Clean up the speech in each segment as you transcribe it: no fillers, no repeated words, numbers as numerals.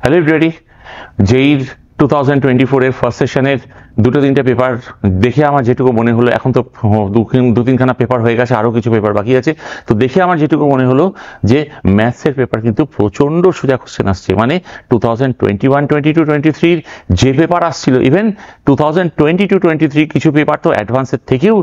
Hello everybody, যেই 2024 এর first সেশনের দুটো তিনটে পেপার দেখে আমার যেটুকু মনে হলো, এখন তো দু তিনখানা পেপার হয়ে গেছে, আরও কিছু পেপার বাকি আছে, তো দেখে আমার যেটুকু মনে হলো যে ম্যাথসের পেপার কিন্তু প্রচণ্ড সোজা কোশ্চেন আসছে। মানে 2021, 22, 23 যে পেপার আসছিল, ইভেন 2022, 23 কিছু পেপার তো অ্যাডভান্সের থেকেও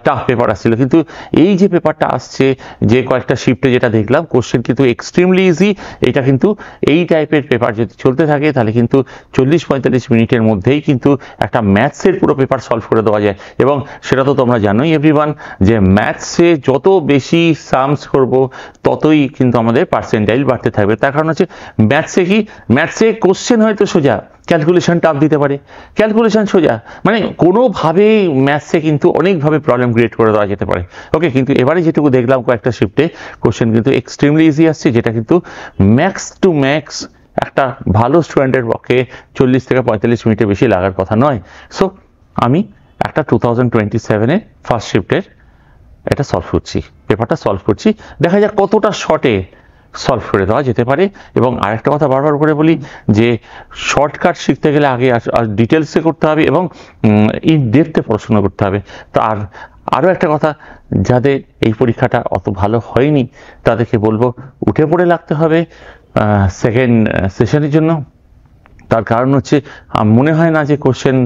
টাফ পেপার আসছিল, কিন্তু এই যে পেপারটা আসছে, যে কয়েকটা শিফটে যেটা দেখলাম, কোশ্চেন কিন্তু এক্সট্রিমলি ইজি। এটা কিন্তু এই টাইপের পেপার যদি চলতে থাকে তাহলে কিন্তু 40-45 মিনিটের মধ্যেই কিন্তু একটা ম্যাথসের পুরো পেপার সলভ করে দেওয়া যায়। এবং সেটা তো তোমরা জানোই এভরিওয়ান, যে ম্যাথসে যত বেশি সামস করব ততই কিন্তু আমাদের পার্সেন্টাইল বাড়তে থাকবে। তার কারণ হচ্ছে ম্যাথসে কি, ম্যাথসে কোশ্চেন হয়তো সোজা, ক্যালকুলেশন টাফ দিতে পারে, ক্যালকুলেশন সোজা, মানে কোনোভাবে ম্যাথসে কিন্তু অনেকভাবে প্রবলেম ক্রিয়েট করে দেওয়া যেতে পারে। ওকে, কিন্তু এবারে যেটুকু দেখলাম কয়েকটা শিফটে কোশ্চেন কিন্তু এক্সট্রিমলি ইজি আসছে, যেটা কিন্তু ম্যাক্স টু ম্যাক্স একটা ভালো স্টুডেন্টের পক্ষে 40 থেকে 45 মিনিটের বেশি লাগার কথা নয়। সো আমি একটা 2027-এর ফার্স্ট শিফটের এটা সলভ করছি, পেপারটা সলভ করছি, দেখা যাক কতটা শর্টে সলভ করে দেওয়া যেতে পারে। এবং আরেকটা কথা বারবার করে বলি, যে শর্টকাট শিখতে গেলে আগে ডিটেলসে করতে হবে এবং ইন ডেপথে পড়াশোনা করতে হবে। তো আরও একটা কথা, যাদের এই পরীক্ষাটা অত ভালো হয়নি তাদেরকে বলবো উঠে পড়ে লাগতে হবে সেকেন্ড সেশনের জন্য। তার কারণ হচ্ছে মনে হয় না যে কোশ্চেন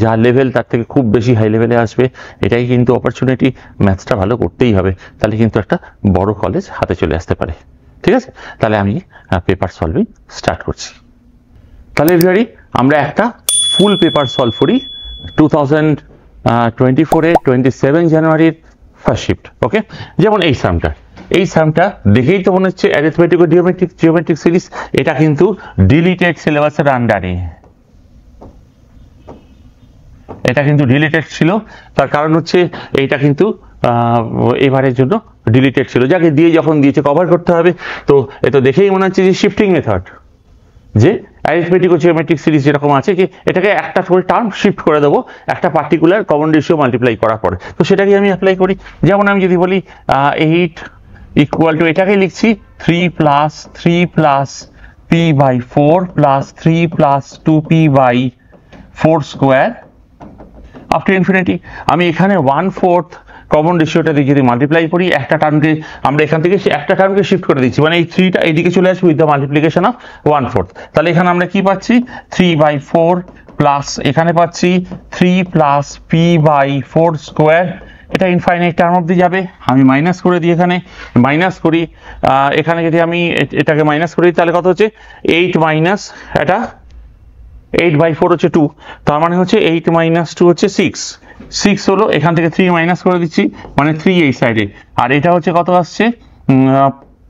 যা লেভেল তার থেকে খুব বেশি হাই লেভেলে আসবে। এটাই কিন্তু অপরচুনিটি, ম্যাথসটা ভালো করতেই হবে, তাহলে কিন্তু একটা বড় কলেজ হাতে চলে আসতে পারে। ঠিক আছে, তাহলে আমি পেপার সলভিং স্টার্ট করছি। তাহলে এভরিবডি, আমরা একটা ফুল পেপার সলভ করি 2024-এর 27 জানুয়ারির ফার্স্ট শিফট। ওকে, যেমন এই সামটা দেখেই তো মনে হচ্ছে অ্যারিথমেটিক ও জিওমেট্রিক সিরিজ। এটা কিন্তু ডিলিটেড সিলেবাসের আন্ডারে, এটা কিন্তু ডিলিটেড ছিল। তার কারণ হচ্ছে এইটা কিন্তু এবারের জন্য ডিলিটেড ছিল, যাকে দিয়ে যখন দিয়েছে কভার করতে হবে। তো এটা দেখেই মনে হচ্ছে যে শিফটিং মেথড, যে অ্যারিথমেটিক ও জিওমেট্রিক সিরিজ যেরকম আছে, কি এটাকে একটা করে টার্ম শিফট করে দেবো একটা পার্টিকুলার কমন রেশিও মাল্টিপ্লাই করার পরে। তো সেটাকে আমি অ্যাপ্লাই করি। যেমন আমি যদি বলি 8 ইকুয়াল টু, এটাকে লিখছি 3 plus 3 plus p by 4 plus 3 plus 2p by 4 square up to infinity. আমি এখানে 1/4 কমন রেশিওটা দিয়ে যদি মাল্টিপ্লাই করি, একটা টার্মকে আমরা এখান থেকে একটা টার্মকে শিফট করে দিচ্ছি, মানে এই 3টা এদিকে চলে আসবে উইথ দ্য মাল্টিপ্লিকেশন অফ 1/4। তাহলে এখানে আমরা কি পাচ্ছি, 3/4 প্লাস এখানে পাচ্ছি 3 প্লাস পি বাই 4 স্কোয়ার। এটা ইনফাইনাইট টার্ম অবধি যাবে। আমি মাইনাস করে দিই, এখানে মাইনাস করি, এখানে যদি আমি এটাকে মাইনাস করি তাহলে কত হচ্ছে 8 মাইনাস এটা 8/4 হচ্ছে 2, তার মানে হচ্ছে 8 - 2 হচ্ছে 6 হলো। এখান থেকে 3 মাইনাস করে দিচ্ছি, মানে 3 এই সাইডে। আর এটা হচ্ছে কত আসছে,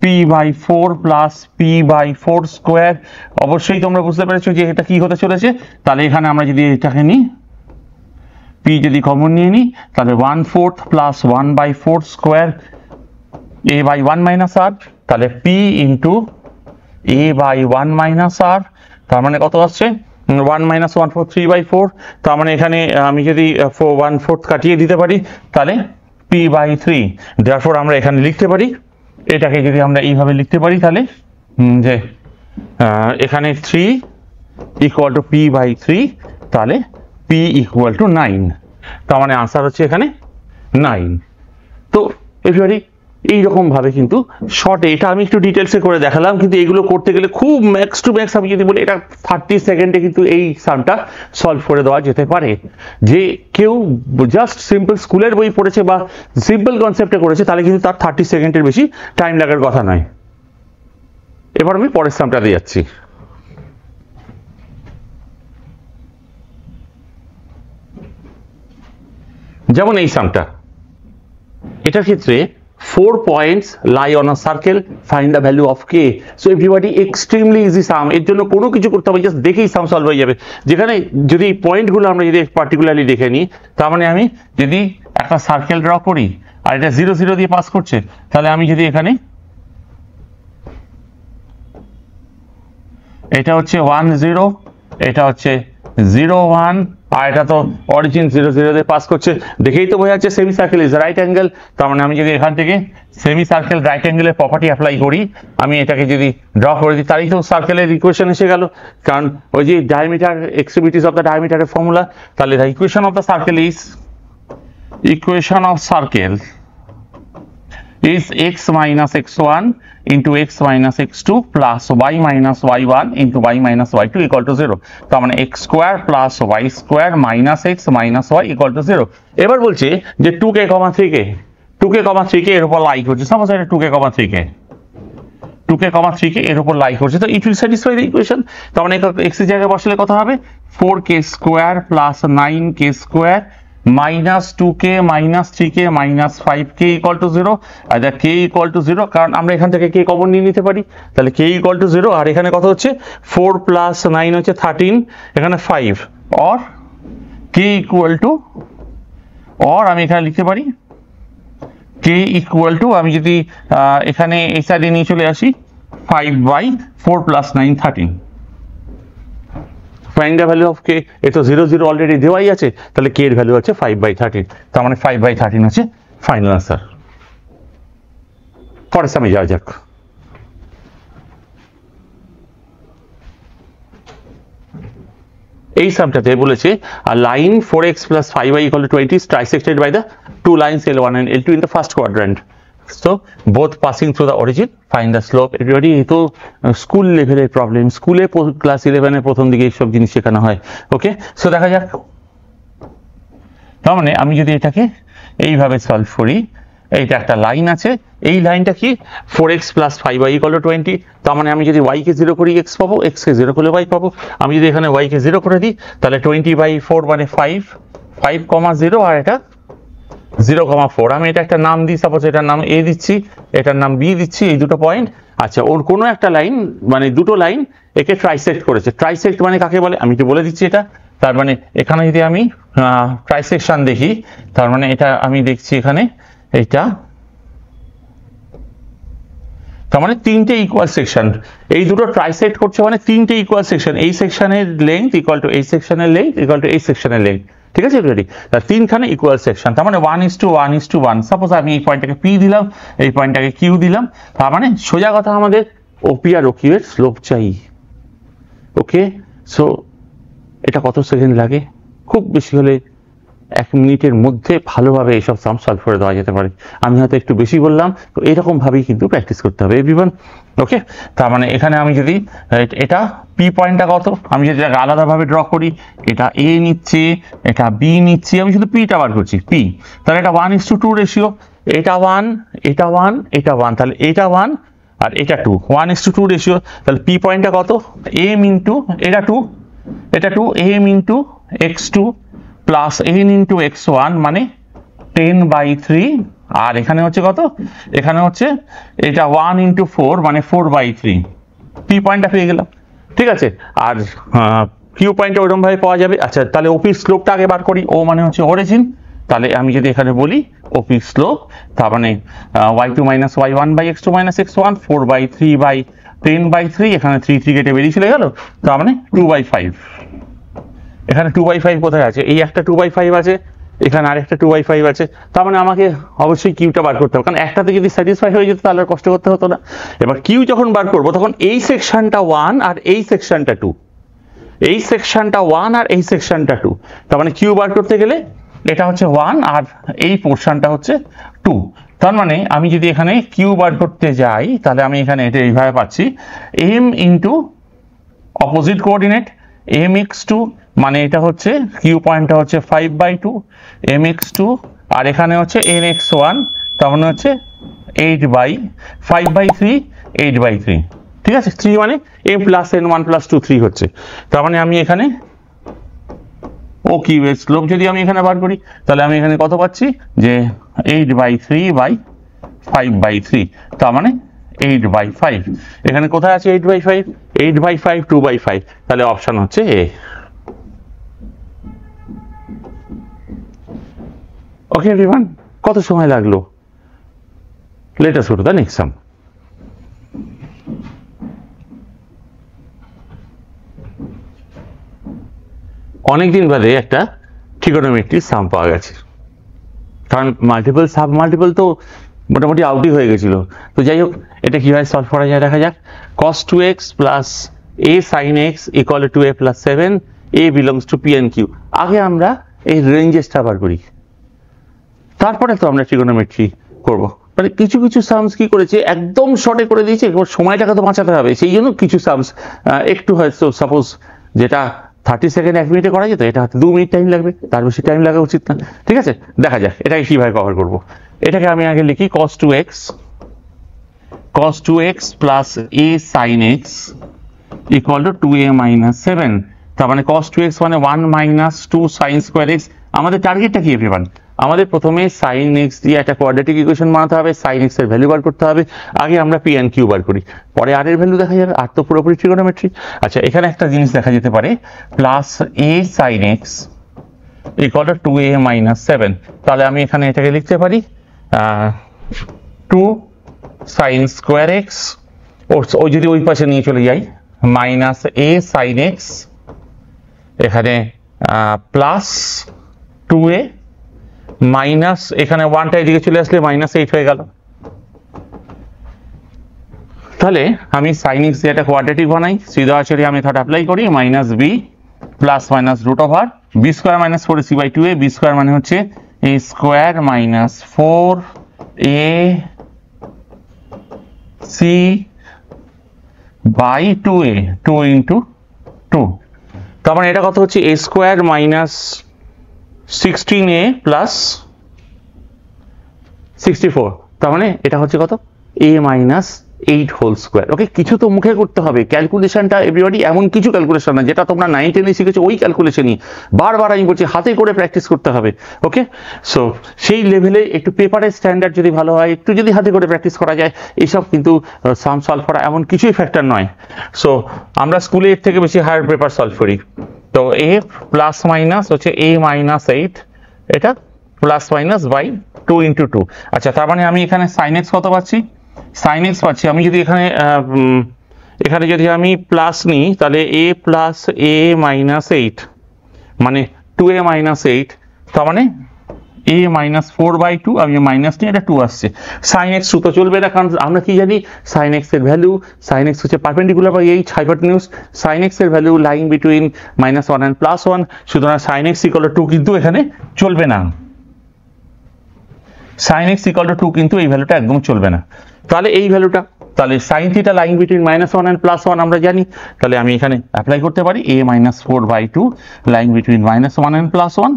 p/4 প্লাস p/4 স্কোয়ার। অবশ্যই তোমরা বুঝতে পেরেছো যে এটা কি হতে চলেছে। তাহলে এখানে আমরা যদি এটাকে নিই, p যদি কমন নিয়ে নিই, তাহলে 1/4 plus 1/4 square a/1 minus r, তাহলে p into a/1 minus r, তার মানে কত আসছে 1 - 1/4 3/4। তার মানে এখানে আমি যদি 1/4 কাটিয়ে দিতে পারি তাহলে p/3। therefore আমরা এখানে লিখতে পারি, এটাকে যদি আমরা এইভাবে লিখতে পারি তাহলে যে এখানে 3 ইকুয়াল টু p/3, তাহলে p ইকুয়াল টু 9। তার মানে আনসার হচ্ছে এখানে 9। তো এভরিবডি, এইরকম ভাবে কিন্তু শর্টে, এটা আমি একটু ডিটেলসে করে দেখালাম, কিন্তু এগুলো করতে গেলে খুব ম্যাক্স টু ম্যাক্স আমি যদি বলি, এটা 30 সেকেন্ডে কিন্তু এই সামটা সলভ করে দেওয়া যেতে পারে। যে কেউ জাস্ট সিম্পল স্কুলের বই পড়েছে বা সিম্পল কনসেপ্টে করেছে, তাহলে কিন্তু তার 30 সেকেন্ডের বেশি টাইম লাগার কথা নয়। এবার আমি পরের সামটা দিয়ে যাচ্ছি। যেমন এই সামটা, এটার ক্ষেত্রে 4 points lie on a circle, find the value of k. So everybody, extremely easy sum, এর জন্য কোনো কিছু করতে হবে, জাস্ট দেখেই সাম সলভ হয়ে যাবে। যেখানে যদি পয়েন্টগুলো আমরা যদি পার্টিকুলারলি দেখে নিই, তার মানে আমি যদি একটা সার্কেল ড্র করি আর এটা 0 0 দিয়ে পাস করছে, তাহলে আমি যদি এখানে এটা হচ্ছে 1 0, এটা হচ্ছে 0 1, আর এটা তো অরিজিন 0 0 দিয়ে পাস করছে, দেখেই তো বোঝা যাচ্ছে semicircle is right angle. তার মানে আমি যদি এখান থেকে সেমি সার্কেল রাইট অ্যাঙ্গেলের প্রপার্টি অ্যাপ্লাই করি, আমি এটাকে যদি ড্র করে দিই, তারই তো সার্কেলের ইকুয়েশন এসে গেল। কারণ ওই যে ডায়ামিটার এক্সট্রিমিটিস অফ দ্য ডায়ামিটারের ফর্মুলা, তাহলে the equation of the circle is, equation of circle is x minus x1 into x minus x2 plus y minus y1 into y minus y2 equal to 0. তার মানে x square plus y square minus x minus y equal to 0. এবার বলছে যে 2k, 3k এর উপর লাই করছে, suppose এটা 2k, 3k এর উপর লাই করছে, তো it will satisfy the equation. তার মানে x এর জায়গায় বসালে কত হবে, 4k square plus 9k square minus 2k minus 3k minus 5k equal to 0, R k equal to 0, কারণ আমরা এখান থেকে k কমন নিয়ে নিতে পারি, তাহলে k equal to 0। আর এখানে কত হচ্ছে 4 plus 9 হচ্ছে 13, এখানে 5, or k equal to, or আমি এখানে লিখতে পারি k equal to, আমি যদি এখানে এই সাইডে নিয়ে চলে আসি 5/4 plus 9 13, find the value of k, এ তো 0 0 অলরেডি দেওয়াই আছে, তাহলে k এর ভ্যালু হচ্ছে 5/13, তার মানে 5/13 হচ্ছে ফাইনাল আনসার। পরের সামনে যাওয়া যাক। এই সামটাতে বলেছে a line 4x plus 5y equal to 20 is trisected by the two lines L1 and L2 in the first quadrant, so both passing through the origin, find the slope. এবারে এই তো school লেভেলের প্রবলেম, স্কুলে class 11 এর প্রথম দিকে এইসব জিনিস শেখানো হয়। ওকে, সো দেখা যাক। তার মানে আমি যদি এটাকে এইভাবে সলভ করি, এইটা একটা লাইন আছে, এই লাইনটা কি 4x plus 5y equal to 20, তার মানে আমি যদি y কে 0 করি x পাবো, x কে 0 করলে y পাবো। আমি যদি এখানে y কে 0 করে দিই, তাহলে 20/4 মানে 5,0, আর এটা 0,4। আমি এটা একটা নাম দিই, সাপোজ এটার নাম a দিচ্ছি, এটার নাম b দিচ্ছি, এই দুটো পয়েন্ট। আচ্ছা, ওর কোনো একটা লাইন, মানে দুটো লাইন একে ট্রাইসেক্ট করেছে। ট্রাইসেক্ট মানে কাকে বলে আমি তো বলে দিচ্ছি এটা। তার মানে এখানে যদি আমি ট্রাইসেকশন দেখি, তার মানে এটা আমি দেখছি এখানে এইটা, তার মানে তিনটে ইকুয়াল সেকশন, এই দুটো ট্রাইসেক্ট করছে মানে তিনটে ইকুয়াল সেকশন, এই সেকশনের লেন্থ ইকুয়াল টু এই সেকশনের লেন্থ ইকুয়াল টু এই সেকশনের লেন্থ, ঠিক আছে রেডি? তার তিনখানে ইকুয়াল সেকশন, তার মানে 1:1:1। সাপোজ আমি এই পয়েন্টটাকে পি দিলাম, এই পয়েন্টটাকে কিউ দিলাম, তার মানে সোজা কথা আমাদের ওপি আর ওকিউ এর স্লোপ চাই। ওকে, সো এটা কত সেকেন্ড লাগে? খুব বেশি হলে 1 মিনিটের মধ্যে ভালোভাবে এইসব সাম সলভ করে দেওয়া যেতে পারে। আমি হয়তো একটু বেশি বললাম, তো এরকম ভাবেই কিন্তু প্র্যাকটিস করতে হবে এভরিওয়ান। ওকে, তার মানে এখানে আমি যদি এটা পি পয়েন্টটা কত, আমি যদি আলাদাভাবে ড্র করি, এটা এ নিচ্ছি, এটা বি নিচ্ছি, আমি শুধু পিটা বার করছি পি, তাহলে এটা 1:2 রেশিও, এটা 1, এটা 1, এটা 1, তাহলে এটা 1 আর এটা 2, 1:2 রেশিও। তাহলে পি পয়েন্টটা কত, এম ইন্টু এটা 2, এটা 2 m into x2 plus n into x1 মানে 10/3, আর এখানে হচ্ছে কত, এখানে হচ্ছে এটা 1 ইন্টু 4 মানে 4/3, পি পয়েন্টটা পেয়ে গেলাম, ঠিক আছে। আর কিউ পয়েন্টটা ওইরকম ভাবে পাওয়া যাবে। আচ্ছা, তাহলে ওপির স্লোপটা আগে বার করি, ও মানে হচ্ছে অরিজিন, তাহলে আমি যদি এখানে বলি ওপির স্লোপ, তার মানে y2 minus y1 by x2 minus x1, 4/3/10/3, এখানে 3 কেটে বেরিয়ে চলে গেল, তার মানে 2/5। এখানে 2/5 কোথায় আছে, এই একটা 2/5 আছে, এখানে আরেকটা 2/5 আছে, তার মানে আমাকে অবশ্যই কিউটা বার করতে হবে, কারণ একটাতে যদি স্যাটিসফাই হয়ে যেত তাহলে আর কষ্ট করতে হতো না। এবার কিউ যখন বার করবো, তখন এই সেকশনটা 1 আর এই সেকশনটা 2, এই সেকশনটা 1 আর এই সেকশনটা 2, তার মানে কিউ বার করতে গেলে এটা হচ্ছে 1 আর এই পোর্শনটা হচ্ছে 2। তার মানে আমি যদি এখানে কিউ বার করতে যাই, তাহলে আমি এখানে এটা এইভাবে পাচ্ছি, M into opposite coordinate mx2, মানে এটা হচ্ছে কিউ পয়েন্টটা হচ্ছে 5/2 mx2, আর এখানে হচ্ছে nx1, তার মানে হচ্ছে 8/5/3 8/3, ঠিক আছে। 3 মানে m প্লাস n1 প্লাস 2 3 হচ্ছে, তার মানে আমি এখানে ও কিউ এর স্লোপ যদি আমি এখানে বার করি, তাহলে আমি এখানে কত পাচ্ছি যে 8/3/5/3, তার মানে 8/5। এখানে কোথায় আছে 8/5, 8/5 2/5, তাহলে অপশন হচ্ছে এ। ওকে এভরিওয়ান, কত সময় লাগলো? Let us go to the next sum. অনেকদিন বাদে একটা ট্রিগোনোমেট্রি সাম পাওয়া গেছে, কারণ মাল্টিপল সাব মাল্টিপল তো মোটামুটি আউটই হয়ে গেছিল। তো যাই হোক, এটা কীভাবে সলভ করা যায় দেখা যাক। cos 2x plus a sin x equal to a plus 7, a belongs to p and q. আগে আমরা এই রেঞ্জেসটা বার করি, তারপরে তো আমরা ট্রিগোনোমেট্রি করব। মানে কিছু কিছু সামস কি করেছে, একদম শর্টে করে দিয়েছে, সময়টাকে তো বাঁচাতে হবে, সেই জন্য কিছু সামস একটু হয়তো সাপোজ যেটা 30 সেকেন্ড 1 মিনিটে করা যেত, এটা হয়তো 2 মিনিট টাইম লাগবে, তার বেশি টাইম লাগা উচিত না। ঠিক আছে, দেখা যাক এটাকে কীভাবে কভার করব। এটাকে আমি আগে লিখি cos 2x plus a sin x equal two 2a minus 7। তার মানে cos 2x মানে 1 মাইনাস 2 sin স্কোয়ার x। আমাদের টার্গেটটা কি এভরিওয়ান? আমাদের প্রথমে sin x দিয়ে একটা কোয়াড্রেটিক ইকুয়েশন বানাতে হবে, sin x এর ভ্যালু বার করতে হবে। আগে আমরা p and q বার করি, পরে r এর ভ্যালু দেখা যাবে। আর তো পুরোপুরি ট্রিগোনোমেট্রি। আচ্ছা, এখানে একটা জিনিস দেখা যেতে পারে, plus a sin x equal two 2a minus 7। তাহলে আমি এখানে এটাকে লিখতে পারি 2 sin স্কোয়ার x, ওই যদি ওই পাশে নিয়ে চলে যাই, মাইনাস a sin x, এখানে প্লাস 2a মাইনাস, এখানে 1টা এদিকে চলে আসলে মাইনাস 8 হয়ে গেল। তাহলে আমি sin x দিয়ে একটা কোয়াড্রেটিক বানাই, শ্রীধরাচার্য আমি মেথড অ্যাপ্লাই করি, minus b plus minus root over b square minus 4ac by 2a। b square মানে হচ্ছে a square minus 4ac by 2a, 2 into 2। তার মানে এটা কত হচ্ছে a square minus 16a plus 64। তার মানে এটা হচ্ছে কত, a মাইনাস 8 হোল স্কোয়ার। ওকে, কিছু তো মুখে করতে হবে ক্যালকুলেশনটা এভরিবডি। এমন কিছু ক্যালকুলেশন না যেটা তোমরা 9 10 শিখেছো ওই ক্যালকুলেশনই বারবার আমি বলছি হাতে করে প্র্যাকটিস করতে হবে। ওকে, সো সেই লেভেলে একটু পেপারের স্ট্যান্ডার্ড যদি ভালো হয়, একটু যদি হাতে করে প্র্যাকটিস করা যায়, এইসব কিন্তু সাম সলভ করা এমন কিছুই ফ্যাক্টর নয়। সো আমরা স্কুলে এর থেকে বেশি হায়ার পেপার সলভ করি। তো a প্লাস মাইনাস হচ্ছে a মাইনাস 8, এটা প্লাস মাইনাস বাই 2 ইন্টু 2। আচ্ছা, তার মানে আমি এখানে sin x কত পাচ্ছি? sin x পাচ্ছি আমি যদি এখানে যদি আমি প্লাস নিই, তাহলে a প্লাস a মাইনাস 8 মানে 2a মাইনাস 8। তার মানে a মাইনাস 4/2, আমি মাইনাস নিয়ে এটা 2 আসছে। sin x তো চলবে না, কারণ আমরা কি জানি sin x এর ভ্যালু, sin x হচ্ছে perpendicular by h hypotenuse. sin x এর ভ্যালু লাইং বিটুইন -1 and +1, সুতরাং sin x ইকুয়াল টু 2 কিন্তু এখানে চলবে না। sin x ইকুয়াল টু 2 কিন্তু এই ভ্যালুটা একদম চলবে না। তাহলে এই ভ্যালুটা, তাহলে sin theta lying between -1 and +1 আমরা জানি, তাহলে আমি এখানে অ্যাপ্লাই করতে পারি a minus 4/2 lying between -1 and +1।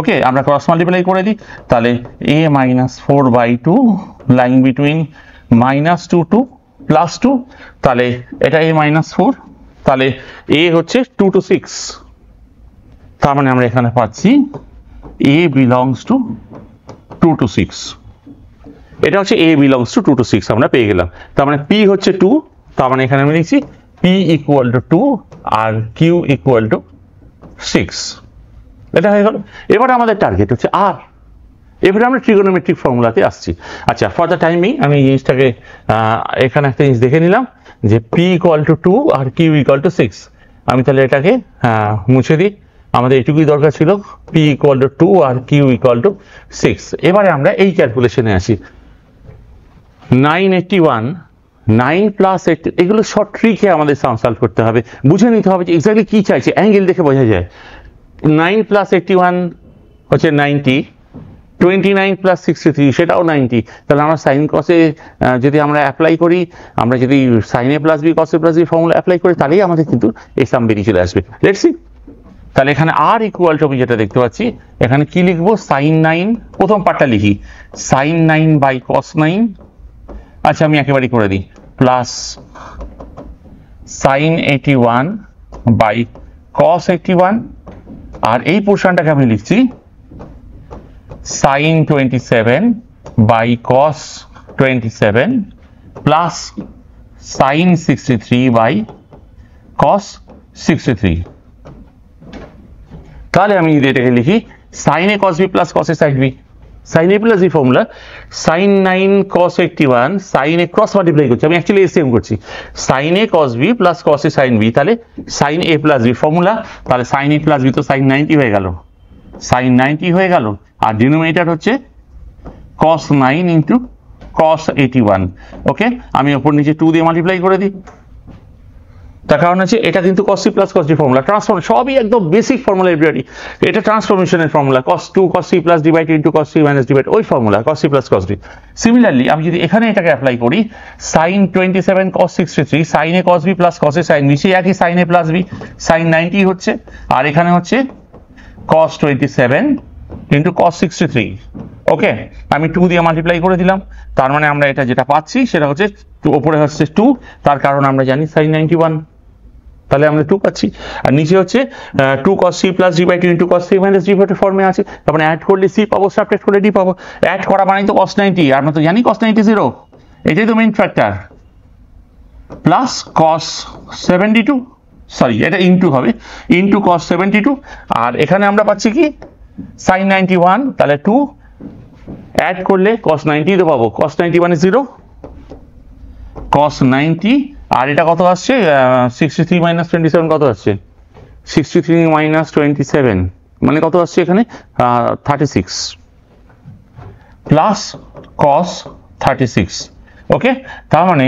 ওকে, আমরা ক্রস মাল্টিপ্লাই করে দিই, তাহলে a minus 4/2 lying between -2 to +2, তাহলে এটা a মাইনাস 4, তাহলে a হচ্ছে 2 to 6। তার মানে আমরা এখানে পাচ্ছি a বিলংস টু 2 to 6। এটা হচ্ছে a বিলংস টু 2 to 6 আমরা পেয়ে গেলাম। তার মানে p হচ্ছে 2, তার মানে এখানে আমি লিখছি p ইকুয়াল টু 2 আর q ইকুয়াল টু 6। এটা হয়ে গেল। এবারে আমাদের টার্গেট হচ্ছে আর। এবারে আমরা ট্রিগোনোমেট্রিক ফর্মুলাতে আসছি। আচ্ছা, ফর দ্য টাইমিং আমি এই জিনিসটাকে এখানে একটা জিনিস দেখে নিলাম যে p ইকুয়াল টু 2 আর q ইকুয়াল টু 6। আমি তাহলে এটাকে মুছে দিই, আমাদের এটুকুই দরকার ছিল, p ইকুয়াল টু 2 আর q ইকুয়াল টু 6। এবারে আমরা এই ক্যালকুলেশনে আসি। 981 9 প্লাস 8, এগুলো শর্ট ট্রিকে আমাদের সাম সলভ করতে হবে, বুঝে নিতে হবে যে এক্স্যাক্টলি কি চাইছে, অ্যাঙ্গেল দেখে বোঝা যায়। 9 প্লাস 81 হচ্ছে 90, 29 প্লাস 63 সেটাও 90। তাহলে আমরা সাইন কসে যদি আমরা অ্যাপ্লাই করি, আমরা যদি sign a plus B cos A plus b formula apply করি, তাহলেই আমাদের কিন্তু এই সাম বেরিয়ে চলে আসবে। Let's see. তাহলে এখানে আর ইকুয়াল টু, আমি যেটা দেখতে পাচ্ছি এখানে কি লিখবো, সাইন 9, প্রথম পার্টটা লিখি সাইন 9 বাই কস 9। আচ্ছা, আমি একেবারে করে দিই, প্লাস সাইন 81 বাই কস 81, আর এই পোর্শনটাকে আমি লিখছি sine 27 by cos 27 plus sine 63 by cos 63। তাহলে আমি যদি এটাকে লিখি sine a cos b plus cos a sine b, sine a plus b formula, sine 9 cos 81 sine a cross multiply করছি, আমি অ্যাকচুয়ালি এসএম করছি, sine a cos b plus cos a sine b, তাহলে sine a plus b formula, তাহলে sine a plus B তো sign 90 হয়ে গেল, sign 90 হয়ে গেল, আর ডিনোমিনেটর হচ্ছে cos 9 ইন্টু cos 81। ওকে, আমি ওপর নিচে 2 দিয়ে মাল্টিপ্লাই করে দিই, তার কারণ হচ্ছে এটা কিন্তু cos c plus cos d formula, transform সবই একদম বেসিক ফর্মুলা এভরিবডি, এটা ট্রান্সফরমেশনের formula, cos 2 cos c plus d by 2 into cos c minus d by ওই formula cos c plus cos d। Similarly আমি যদি এখানে এটাকে অ্যাপ্লাই করি, sin 27 cos 63 sin a cos b plus cos a sin b, সেই একই sin a plus b sin 90 হচ্ছে, আর এখানে হচ্ছে cos 27 ইনটু cos 63। ওকে, আমি 2 দিয়ে মাল্টিপ্লাই করে দিলাম, তার মানে আমরা এটা যেটা পাচ্ছি সেটা হচ্ছে উপরে হচ্ছে 2, তার কারণ আমরা জানি sin 91, তাহলে আমরা 2 পাচ্ছি, আর নিচে হচ্ছে 2 cos c plus d by 2 into cos c minus d by 2 ফর্মে আছে, তার মানে অ্যাড করলে c পাবো, সাবট্রাক্ট করলে d পাবো, অ্যাড করা মানে তো cos 90, আর আমরা তো জানি cos 90 0, এটাই তো main factor, plus cos 72, sorry এটা ইনটু হবে, ইনটু cos 72, আর এখানে আমরা পাচ্ছি কি sin 91, তাহলে 2 অ্যাড করলে cos 90 তো পাবো, cos 91 0, cos 90, আর এটা কত আসছে 63 মাইনাস 27 কত আসছে, 63 মাইনাস 27 মানে কত আসছে এখানে 36 প্লাস cos 36। ওকে, তার মানে